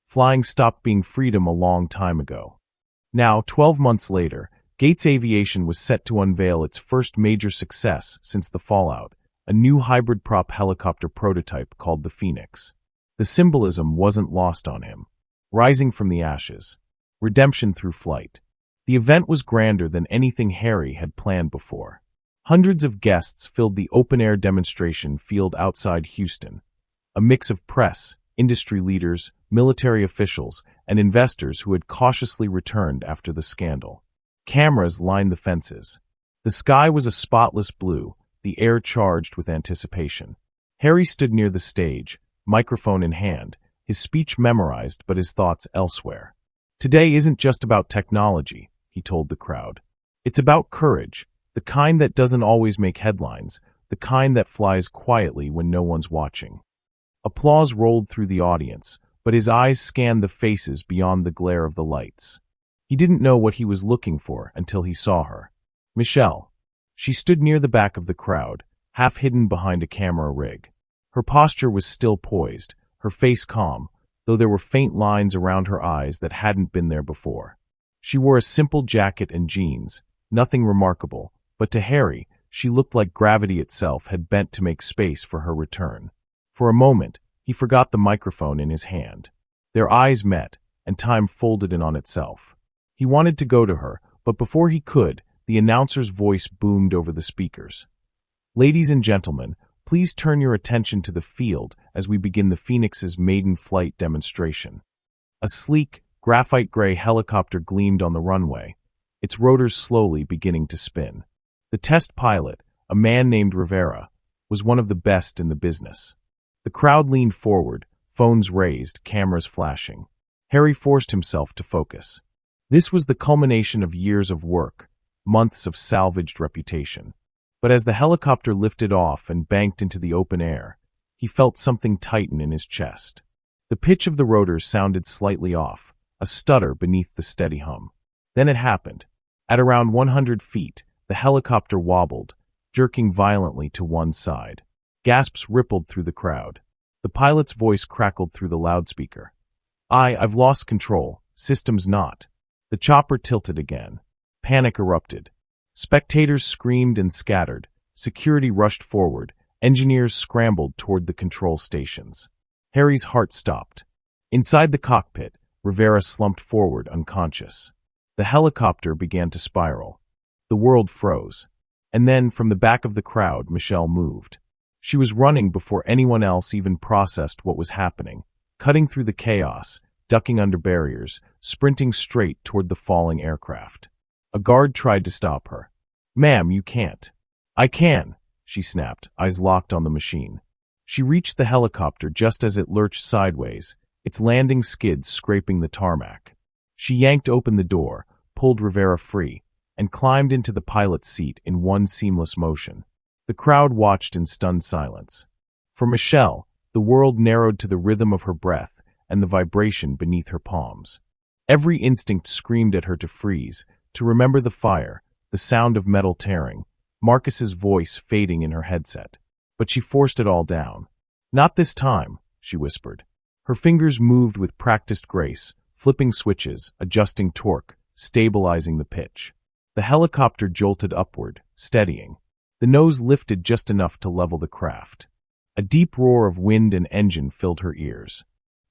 "Flying stopped being freedom a long time ago." Now, 12 months later, Gates Aviation was set to unveil its first major success since the fallout, a new hybrid prop helicopter prototype called the Phoenix. The symbolism wasn't lost on him. Rising from the ashes. Redemption through flight. The event was grander than anything Harry had planned before. Hundreds of guests filled the open-air demonstration field outside Houston, a mix of press, industry leaders, military officials, and investors who had cautiously returned after the scandal. Cameras lined the fences. The sky was a spotless blue, the air charged with anticipation. Harry stood near the stage, microphone in hand, his speech memorized but his thoughts elsewhere. "Today isn't just about technology," he told the crowd. "It's about courage, the kind that doesn't always make headlines, the kind that flies quietly when no one's watching." Applause rolled through the audience, but his eyes scanned the faces beyond the glare of the lights. He didn't know what he was looking for until he saw her. Michelle. She stood near the back of the crowd, half hidden behind a camera rig. Her posture was still poised, her face calm, though there were faint lines around her eyes that hadn't been there before. She wore a simple jacket and jeans, nothing remarkable, but to Harry, she looked like gravity itself had bent to make space for her return. For a moment, he forgot the microphone in his hand. Their eyes met, and time folded in on itself. He wanted to go to her, but before he could, the announcer's voice boomed over the speakers. "Ladies and gentlemen, please turn your attention to the field as we begin the Phoenix's maiden flight demonstration." A sleek, graphite-gray helicopter gleamed on the runway, its rotors slowly beginning to spin. The test pilot, a man named Rivera, was one of the best in the business. The crowd leaned forward, phones raised, cameras flashing. Harry forced himself to focus. This was the culmination of years of work, months of salvaged reputation. But as the helicopter lifted off and banked into the open air, he felt something tighten in his chest. The pitch of the rotors sounded slightly off, a stutter beneath the steady hum. Then it happened. At around 100 feet, the helicopter wobbled, jerking violently to one side. Gasps rippled through the crowd. The pilot's voice crackled through the loudspeaker. I've lost control. Systems not." The chopper tilted again. Panic erupted. Spectators screamed and scattered. Security rushed forward. Engineers scrambled toward the control stations. Harry's heart stopped. Inside the cockpit, Rivera slumped forward unconscious. The helicopter began to spiral. The world froze. And then, from the back of the crowd, Michelle moved. She was running before anyone else even processed what was happening, cutting through the chaos, ducking under barriers, sprinting straight toward the falling aircraft. A guard tried to stop her. "Ma'am, you can't." "I can," she snapped, eyes locked on the machine. She reached the helicopter just as it lurched sideways, its landing skids scraping the tarmac. She yanked open the door, pulled Rivera free, and climbed into the pilot's seat in one seamless motion. The crowd watched in stunned silence. For Michelle, the world narrowed to the rhythm of her breath and the vibration beneath her palms. Every instinct screamed at her to freeze, to remember the fire, the sound of metal tearing, Marcus's voice fading in her headset. But she forced it all down. "Not this time," she whispered. Her fingers moved with practiced grace, flipping switches, adjusting torque, stabilizing the pitch. The helicopter jolted upward, steadying. The nose lifted just enough to level the craft. A deep roar of wind and engine filled her ears.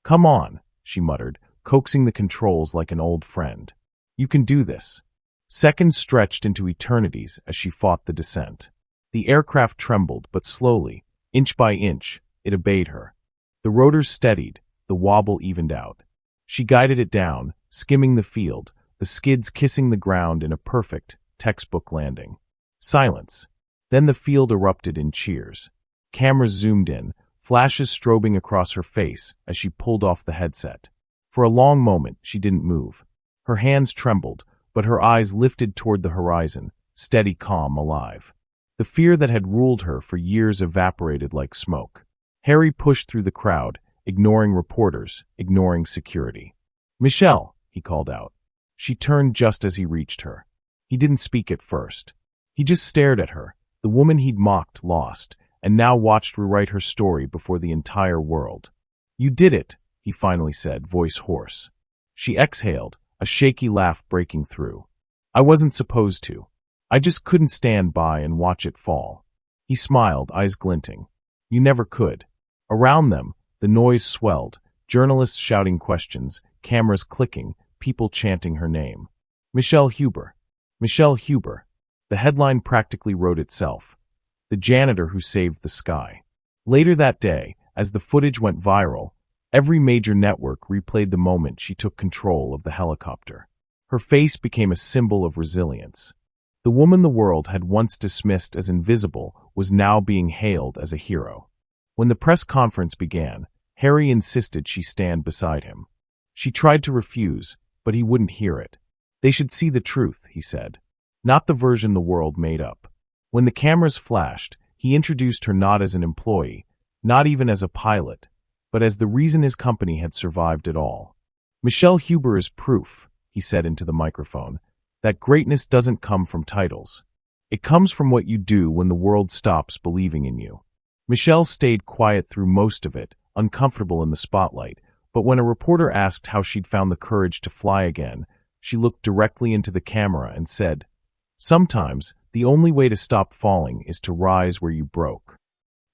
"Come on," she muttered, coaxing the controls like an old friend. "You can do this." Seconds stretched into eternities as she fought the descent. The aircraft trembled, but slowly, inch by inch, it obeyed her. The rotors steadied, the wobble evened out. She guided it down, skimming the field, the skids kissing the ground in a perfect, textbook landing. Silence. Then the field erupted in cheers. Cameras zoomed in, flashes strobing across her face as she pulled off the headset. For a long moment, she didn't move. Her hands trembled, but her eyes lifted toward the horizon, steady, calm, alive. The fear that had ruled her for years evaporated like smoke. Harry pushed through the crowd, ignoring reporters, ignoring security. "Michelle," he called out. She turned just as he reached her. He didn't speak at first. He just stared at her, the woman he'd mocked, lost, and now watched rewrite her story before the entire world. "You did it," he finally said, voice hoarse. She exhaled, a shaky laugh breaking through. "I wasn't supposed to. I just couldn't stand by and watch it fall." He smiled, eyes glinting. "You never could." Around them, the noise swelled, journalists shouting questions, cameras clicking, people chanting her name. Michelle Huber. Michelle Huber. The headline practically wrote itself. The janitor who saved the sky. Later that day, as the footage went viral, every major network replayed the moment she took control of the helicopter. Her face became a symbol of resilience. The woman the world had once dismissed as invisible was now being hailed as a hero. When the press conference began, Harry insisted she stand beside him. She tried to refuse, but he wouldn't hear it. "They should see the truth," he said. "Not the version the world made up." When the cameras flashed, he introduced her not as an employee, not even as a pilot, but as the reason his company had survived it all. "Michelle Huber is proof," he said into the microphone, "that greatness doesn't come from titles. It comes from what you do when the world stops believing in you." Michelle stayed quiet through most of it, uncomfortable in the spotlight, but when a reporter asked how she'd found the courage to fly again, she looked directly into the camera and said, "Sometimes, the only way to stop falling is to rise where you broke."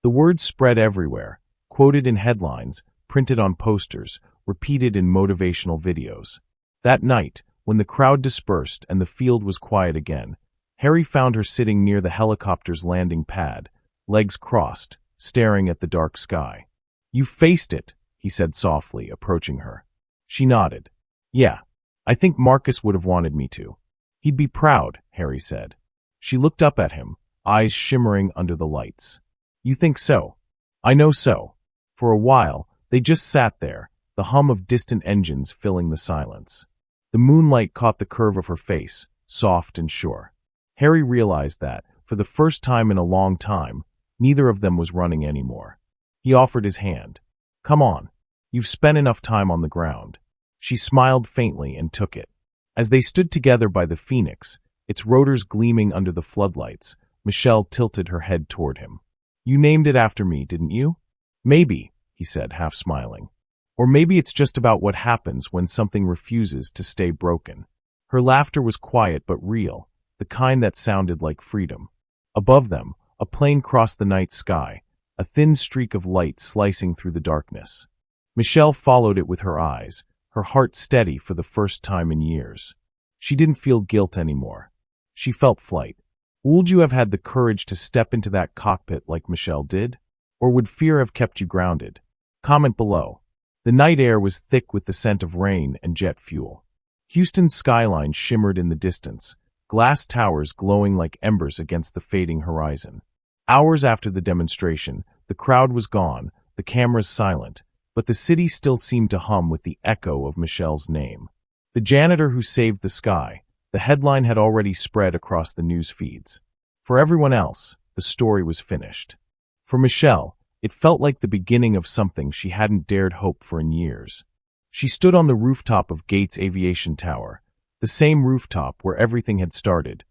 The words spread everywhere, quoted in headlines, printed on posters, repeated in motivational videos. That night, when the crowd dispersed and the field was quiet again, Harry found her sitting near the helicopter's landing pad, legs crossed, staring at the dark sky. "You faced it," he said softly, approaching her. She nodded. "Yeah, I think Marcus would have wanted me to. He'd be proud," Harry said. She looked up at him, eyes shimmering under the lights. "You think so?" "I know so." For a while, they just sat there, the hum of distant engines filling the silence. The moonlight caught the curve of her face, soft and sure. Harry realized that, for the first time in a long time, neither of them was running anymore. He offered his hand. "Come on. You've spent enough time on the ground." She smiled faintly and took it. As they stood together by the Phoenix, its rotors gleaming under the floodlights, Michelle tilted her head toward him. "You named it after me, didn't you?" "Maybe," he said, half smiling. "Or maybe it's just about what happens when something refuses to stay broken." Her laughter was quiet but real, the kind that sounded like freedom. Above them, a plane crossed the night sky, a thin streak of light slicing through the darkness. Michelle followed it with her eyes, her heart steady for the first time in years. She didn't feel guilt anymore. She felt flight. Would you have had the courage to step into that cockpit like Michelle did? Or would fear have kept you grounded? Comment below. The night air was thick with the scent of rain and jet fuel. Houston's skyline shimmered in the distance, glass towers glowing like embers against the fading horizon. Hours after the demonstration, the crowd was gone, the cameras silent, but the city still seemed to hum with the echo of Michelle's name. The janitor who saved the sky. The headline had already spread across the news feeds. For everyone else, the story was finished. For Michelle, it felt like the beginning of something she hadn't dared hope for in years. She stood on the rooftop of Gates Aviation Tower, the same rooftop where everything had started,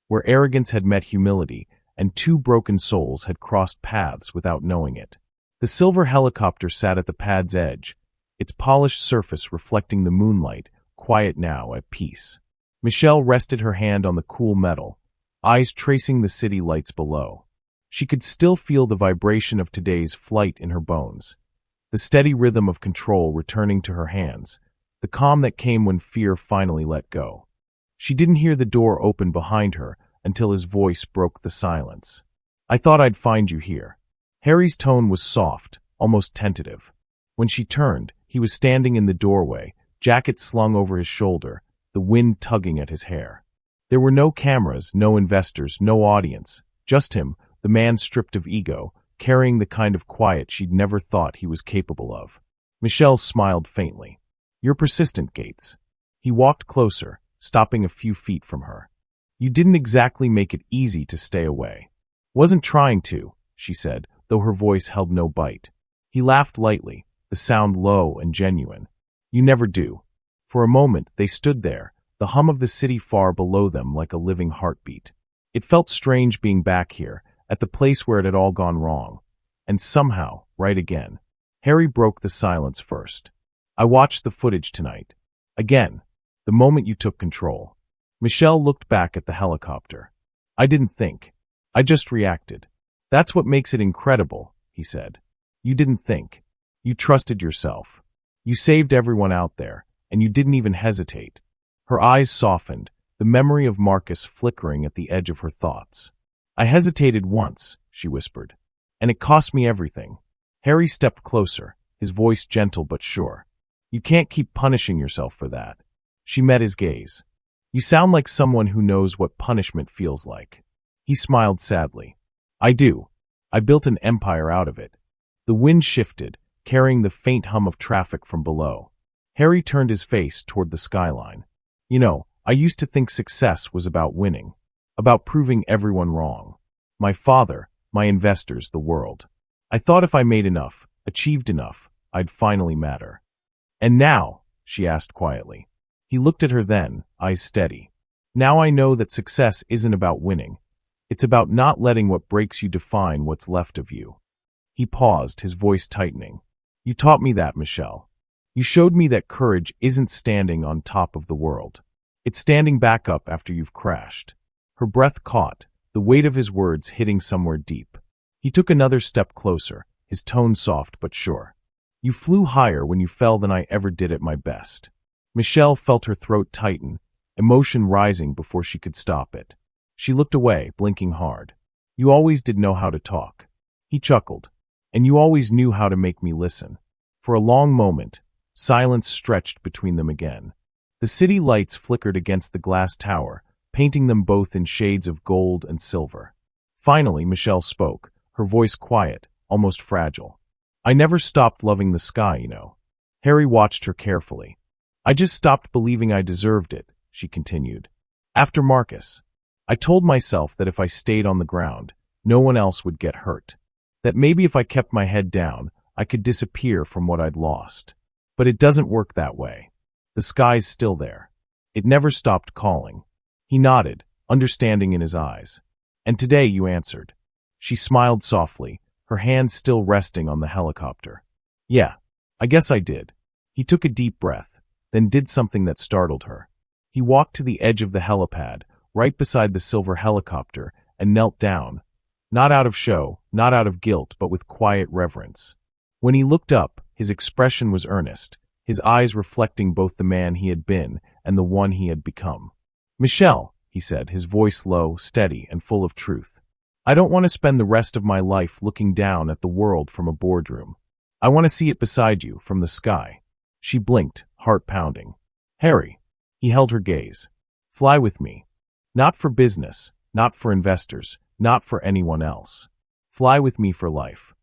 where arrogance had met humility, and two broken souls had crossed paths without knowing it. The silver helicopter sat at the pad's edge, its polished surface reflecting the moonlight, quiet now, at peace. Michelle rested her hand on the cool metal, eyes tracing the city lights below. She could still feel the vibration of today's flight in her bones, the steady rhythm of control returning to her hands, the calm that came when fear finally let go. She didn't hear the door open behind her until his voice broke the silence. "I thought I'd find you here." Harry's tone was soft, almost tentative. When she turned, he was standing in the doorway, jacket slung over his shoulder, the wind tugging at his hair. There were no cameras, no investors, no audience, just him, the man stripped of ego, carrying the kind of quiet she'd never thought he was capable of. Michelle smiled faintly. "You're persistent, Gates." He walked closer, stopping a few feet from her. "You didn't exactly make it easy to stay away." "Wasn't trying to," she said, though her voice held no bite. He laughed lightly, the sound low and genuine. "You never do." For a moment they stood there, the hum of the city far below them like a living heartbeat. It felt strange being back here, at the place where it had all gone wrong. And somehow, right again. Harry broke the silence first. "I watched the footage tonight. Again, the moment you took control." Michelle looked back at the helicopter. "I didn't think. I just reacted." "That's what makes it incredible," he said. "You didn't think. You trusted yourself. You saved everyone out there, and you didn't even hesitate." Her eyes softened, the memory of Marcus flickering at the edge of her thoughts. "I hesitated once," she whispered, "and it cost me everything." Harry stepped closer, his voice gentle but sure. "You can't keep punishing yourself for that." She met his gaze. "You sound like someone who knows what punishment feels like." He smiled sadly. "I do. I built an empire out of it." The wind shifted, carrying the faint hum of traffic from below. Harry turned his face toward the skyline. "You know, I used to think success was about winning, about proving everyone wrong. My father, my investors, the world. I thought if I made enough, achieved enough, I'd finally matter." "And now?" she asked quietly. He looked at her then, eyes steady. "Now I know that success isn't about winning. It's about not letting what breaks you define what's left of you." He paused, his voice tightening. "You taught me that, Michelle. You showed me that courage isn't standing on top of the world. It's standing back up after you've crashed." Her breath caught, the weight of his words hitting somewhere deep. He took another step closer, his tone soft but sure. "You flew higher when you fell than I ever did at my best." Michelle felt her throat tighten, emotion rising before she could stop it. She looked away, blinking hard. "You always did know how to talk." He chuckled. "And you always knew how to make me listen." For a long moment, silence stretched between them again. The city lights flickered against the glass tower, painting them both in shades of gold and silver. Finally, Michelle spoke, her voice quiet, almost fragile. "I never stopped loving the sky, you know." Harry watched her carefully. "I just stopped believing I deserved it," she continued. "After Marcus, I told myself that if I stayed on the ground, no one else would get hurt. That maybe if I kept my head down, I could disappear from what I'd lost. But it doesn't work that way. The sky's still there. It never stopped calling." He nodded, understanding in his eyes. "And today you answered." She smiled softly, her hand still resting on the helicopter. "Yeah, I guess I did." He took a deep breath, then did something that startled her. He walked to the edge of the helipad, right beside the silver helicopter, and knelt down, not out of show, not out of guilt, but with quiet reverence. When he looked up, his expression was earnest, his eyes reflecting both the man he had been and the one he had become. "Michelle," he said, his voice low, steady, and full of truth. "I don't want to spend the rest of my life looking down at the world from a boardroom. I want to see it beside you, from the sky." She blinked, heart pounding. "Harry," he held her gaze, "fly with me. Not for business, not for investors, not for anyone else. Fly with me for life."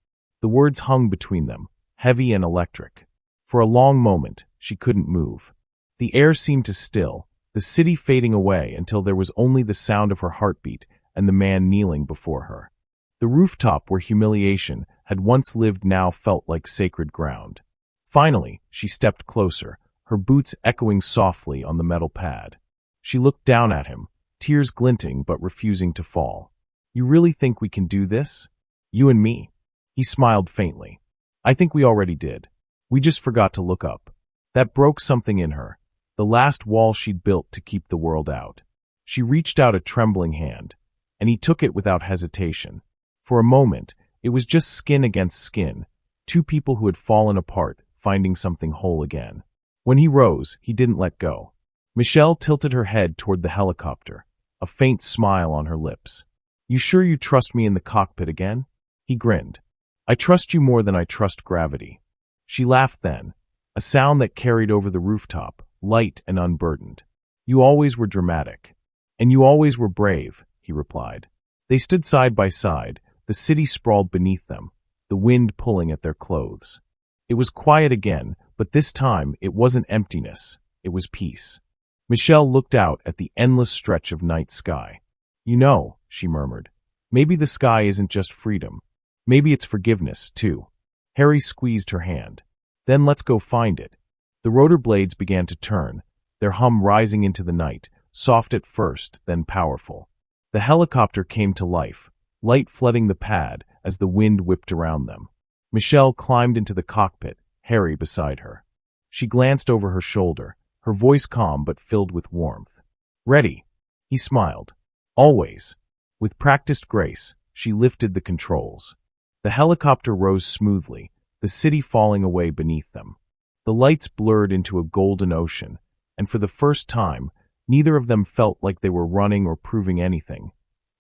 The words hung between them, heavy and electric. For a long moment, she couldn't move. The air seemed to still, the city fading away until there was only the sound of her heartbeat and the man kneeling before her. The rooftop where humiliation had once lived now felt like sacred ground. Finally, she stepped closer, her boots echoing softly on the metal pad. She looked down at him, tears glinting but refusing to fall. "You really think we can do this? You and me?" He smiled faintly. "I think we already did. We just forgot to look up." That broke something in her, the last wall she'd built to keep the world out. She reached out a trembling hand, and he took it without hesitation. For a moment, it was just skin against skin, two people who had fallen apart, finding something whole again. When he rose, he didn't let go. Michelle tilted her head toward the helicopter, a faint smile on her lips. "You sure you trust me in the cockpit again?" He grinned. "I trust you more than I trust gravity." She laughed then, a sound that carried over the rooftop, light and unburdened. "You always were dramatic. And you always were brave," he replied. They stood side by side, the city sprawled beneath them, the wind pulling at their clothes. It was quiet again, but this time it wasn't emptiness, it was peace. Michelle looked out at the endless stretch of night sky. "You know," she murmured, "maybe the sky isn't just freedom. Maybe it's forgiveness, too." Harry squeezed her hand. "Then let's go find it." The rotor blades began to turn, their hum rising into the night, soft at first, then powerful. The helicopter came to life, light flooding the pad as the wind whipped around them. Michelle climbed into the cockpit, Harry beside her. She glanced over her shoulder, her voice calm but filled with warmth. "Ready?" He smiled. "Always." With practiced grace, she lifted the controls. The helicopter rose smoothly, the city falling away beneath them. The lights blurred into a golden ocean, and for the first time, neither of them felt like they were running or proving anything.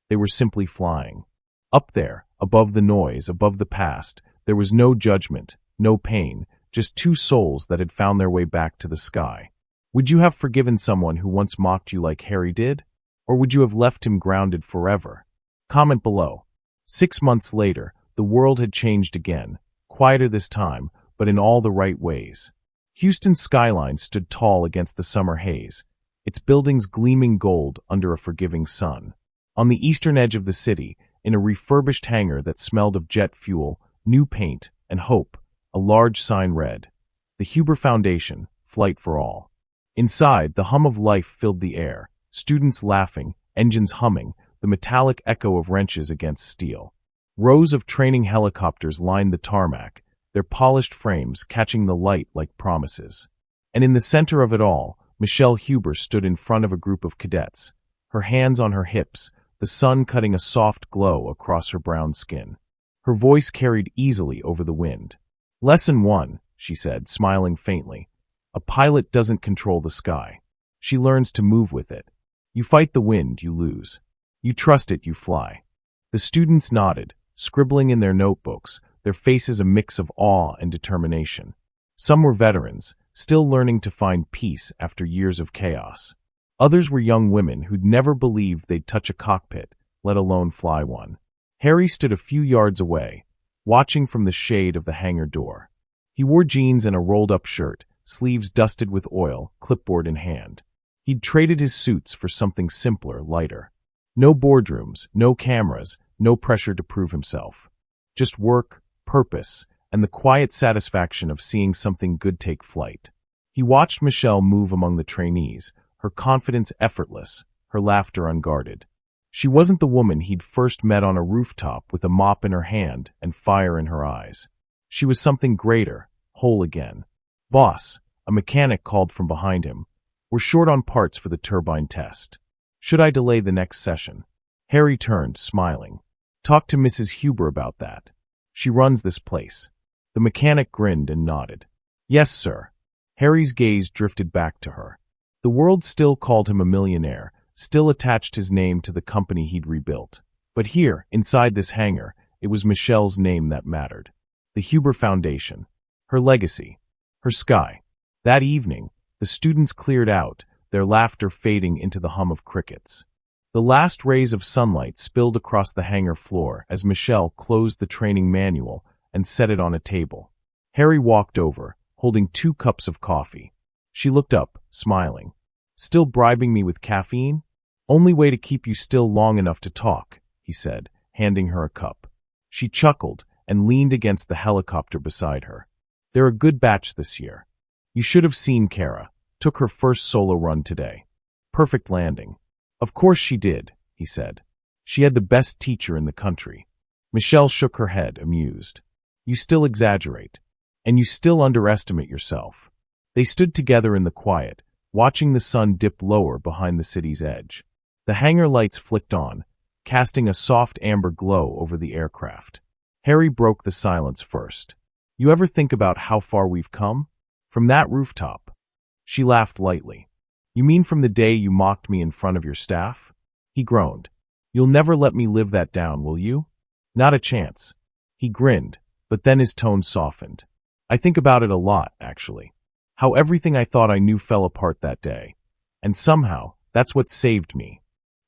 They were simply flying. Up there, above the noise, above the past, there was no judgment, no pain, just two souls that had found their way back to the sky. Would you have forgiven someone who once mocked you like Harry did? Or would you have left him grounded forever? Comment below. 6 months later, the world had changed again, quieter this time, but in all the right ways. Houston's skyline stood tall against the summer haze, its buildings gleaming gold under a forgiving sun. On the eastern edge of the city, in a refurbished hangar that smelled of jet fuel, new paint, and hope, a large sign read, "The Huber Foundation, Flight for All." Inside, the hum of life filled the air, students laughing, engines humming, the metallic echo of wrenches against steel. Rows of training helicopters lined the tarmac, their polished frames catching the light like promises. And in the center of it all, Michelle Huber stood in front of a group of cadets, her hands on her hips, the sun cutting a soft glow across her brown skin. Her voice carried easily over the wind. "Lesson 1, she said, smiling faintly. "A pilot doesn't control the sky. She learns to move with it. You fight the wind, you lose. You trust it, you fly." The students nodded, scribbling in their notebooks, their faces a mix of awe and determination. Some were veterans, still learning to find peace after years of chaos. Others were young women who'd never believed they'd touch a cockpit, let alone fly one. Harry stood a few yards away, watching from the shade of the hangar door. He wore jeans and a rolled-up shirt, sleeves dusted with oil, clipboard in hand. He'd traded his suits for something simpler, lighter. No boardrooms, no cameras, no pressure to prove himself. Just work, purpose, and the quiet satisfaction of seeing something good take flight. He watched Michelle move among the trainees, her confidence effortless, her laughter unguarded. She wasn't the woman he'd first met on a rooftop with a mop in her hand and fire in her eyes. She was something greater, whole again. "Boss," a mechanic called from behind him. "We're short on parts for the turbine test. Should I delay the next session?" Harry turned, smiling. "Talk to Mrs. Huber about that. She runs this place." The mechanic grinned and nodded. "Yes, sir." Harry's gaze drifted back to her. The world still called him a millionaire, still attached his name to the company he'd rebuilt. But here, inside this hangar, it was Michelle's name that mattered. The Huber Foundation. Her legacy. Her sky. That evening, the students cleared out, their laughter fading into the hum of crickets. The last rays of sunlight spilled across the hangar floor as Michelle closed the training manual and set it on a table. Harry walked over, holding 2 cups of coffee. She looked up, smiling. "Still bribing me with caffeine? Only way to keep you still long enough to talk," he said, handing her a cup. She chuckled and leaned against the helicopter beside her. "They're a good batch this year. You should have seen Kara. Took her first solo run today. Perfect landing." "Of course she did," he said. "She had the best teacher in the country." Michelle shook her head, amused. "You still exaggerate. And you still underestimate yourself." They stood together in the quiet, watching the sun dip lower behind the city's edge. The hangar lights flicked on, casting a soft amber glow over the aircraft. Harry broke the silence first. "You ever think about how far we've come? From that rooftop?" She laughed lightly. "You mean from the day you mocked me in front of your staff?" He groaned. "You'll never let me live that down, will you?" "Not a chance." He grinned, but then his tone softened. "I think about it a lot, actually. How everything I thought I knew fell apart that day. And somehow, that's what saved me."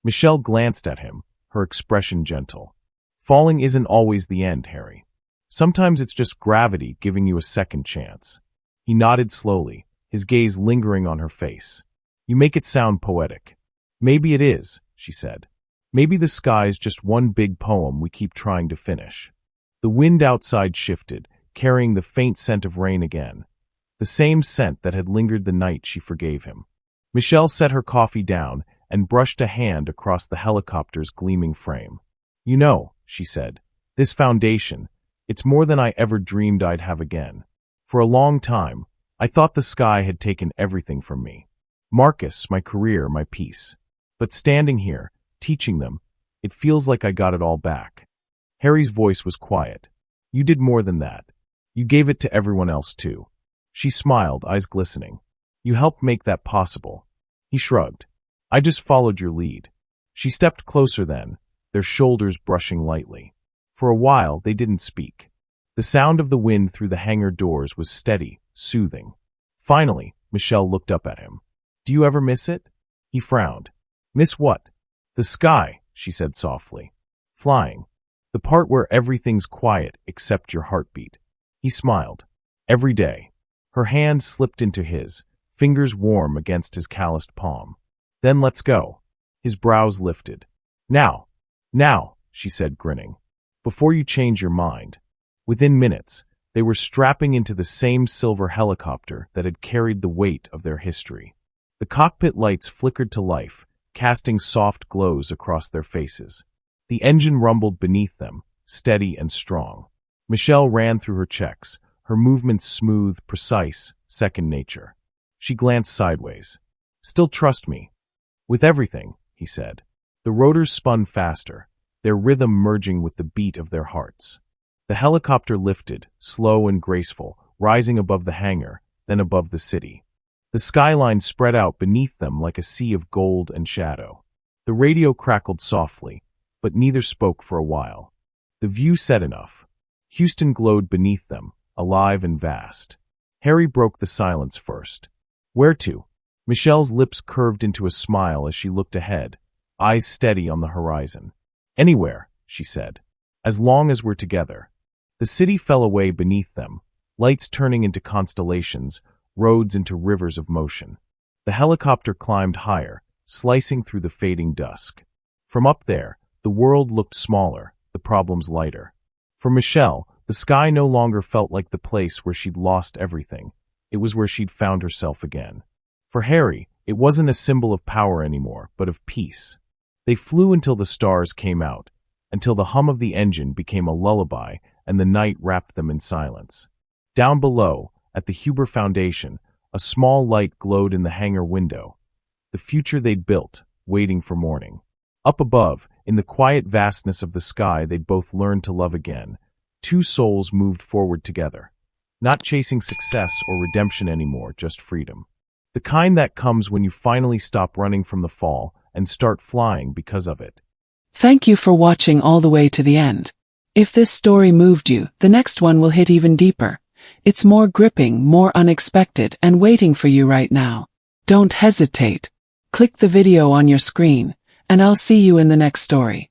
Michelle glanced at him, her expression gentle. "Falling isn't always the end, Harry. Sometimes it's just gravity giving you a second chance." He nodded slowly, his gaze lingering on her face. "You make it sound poetic." "Maybe it is," she said. "Maybe the sky's just one big poem we keep trying to finish." The wind outside shifted, carrying the faint scent of rain again. The same scent that had lingered the night she forgave him. Michelle set her coffee down and brushed a hand across the helicopter's gleaming frame. "You know," she said, "this foundation, it's more than I ever dreamed I'd have again. For a long time, I thought the sky had taken everything from me. Marcus, my career, my peace. But standing here, teaching them, it feels like I got it all back." Harry's voice was quiet. "You did more than that. You gave it to everyone else too." She smiled, eyes glistening. "You helped make that possible." He shrugged. "I just followed your lead." She stepped closer then, their shoulders brushing lightly. For a while, they didn't speak. The sound of the wind through the hangar doors was steady, soothing. Finally, Michelle looked up at him. "Do you ever miss it?" He frowned. "Miss what?" "The sky," she said softly. "Flying. The part where everything's quiet except your heartbeat." He smiled. "Every day." Her hand slipped into his, fingers warm against his calloused palm. "Then let's go." His brows lifted. Now, she said, grinning. "Before you change your mind." Within minutes, they were strapping into the same silver helicopter that had carried the weight of their history. The cockpit lights flickered to life, casting soft glows across their faces. The engine rumbled beneath them, steady and strong. Michelle ran through her checks, her movements smooth, precise, second nature. She glanced sideways. "Still trust me?" "With everything," he said. The rotors spun faster, their rhythm merging with the beat of their hearts. The helicopter lifted, slow and graceful, rising above the hangar, then above the city. The skyline spread out beneath them like a sea of gold and shadow. The radio crackled softly, but neither spoke for a while. The view said enough. Houston glowed beneath them, alive and vast. Harry broke the silence first. "Where to?" Michelle's lips curved into a smile as she looked ahead, eyes steady on the horizon. "Anywhere," she said. "As long as we're together." The city fell away beneath them, lights turning into constellations, roads into rivers of motion. The helicopter climbed higher, slicing through the fading dusk. From up there, the world looked smaller, the problems lighter. For Michelle, the sky no longer felt like the place where she'd lost everything. It was where she'd found herself again. For Harry, it wasn't a symbol of power anymore, but of peace. They flew until the stars came out, until the hum of the engine became a lullaby and the night wrapped them in silence. Down below, at the Huber Foundation, a small light glowed in the hangar window. The future they'd built, waiting for morning. Up above, in the quiet vastness of the sky they'd both learned to love again, two souls moved forward together. Not chasing success or redemption anymore, just freedom. The kind that comes when you finally stop running from the fall and start flying because of it. Thank you for watching all the way to the end. If this story moved you, the next one will hit even deeper. It's more gripping, more unexpected, and waiting for you right now. Don't hesitate. Click the video on your screen, and I'll see you in the next story.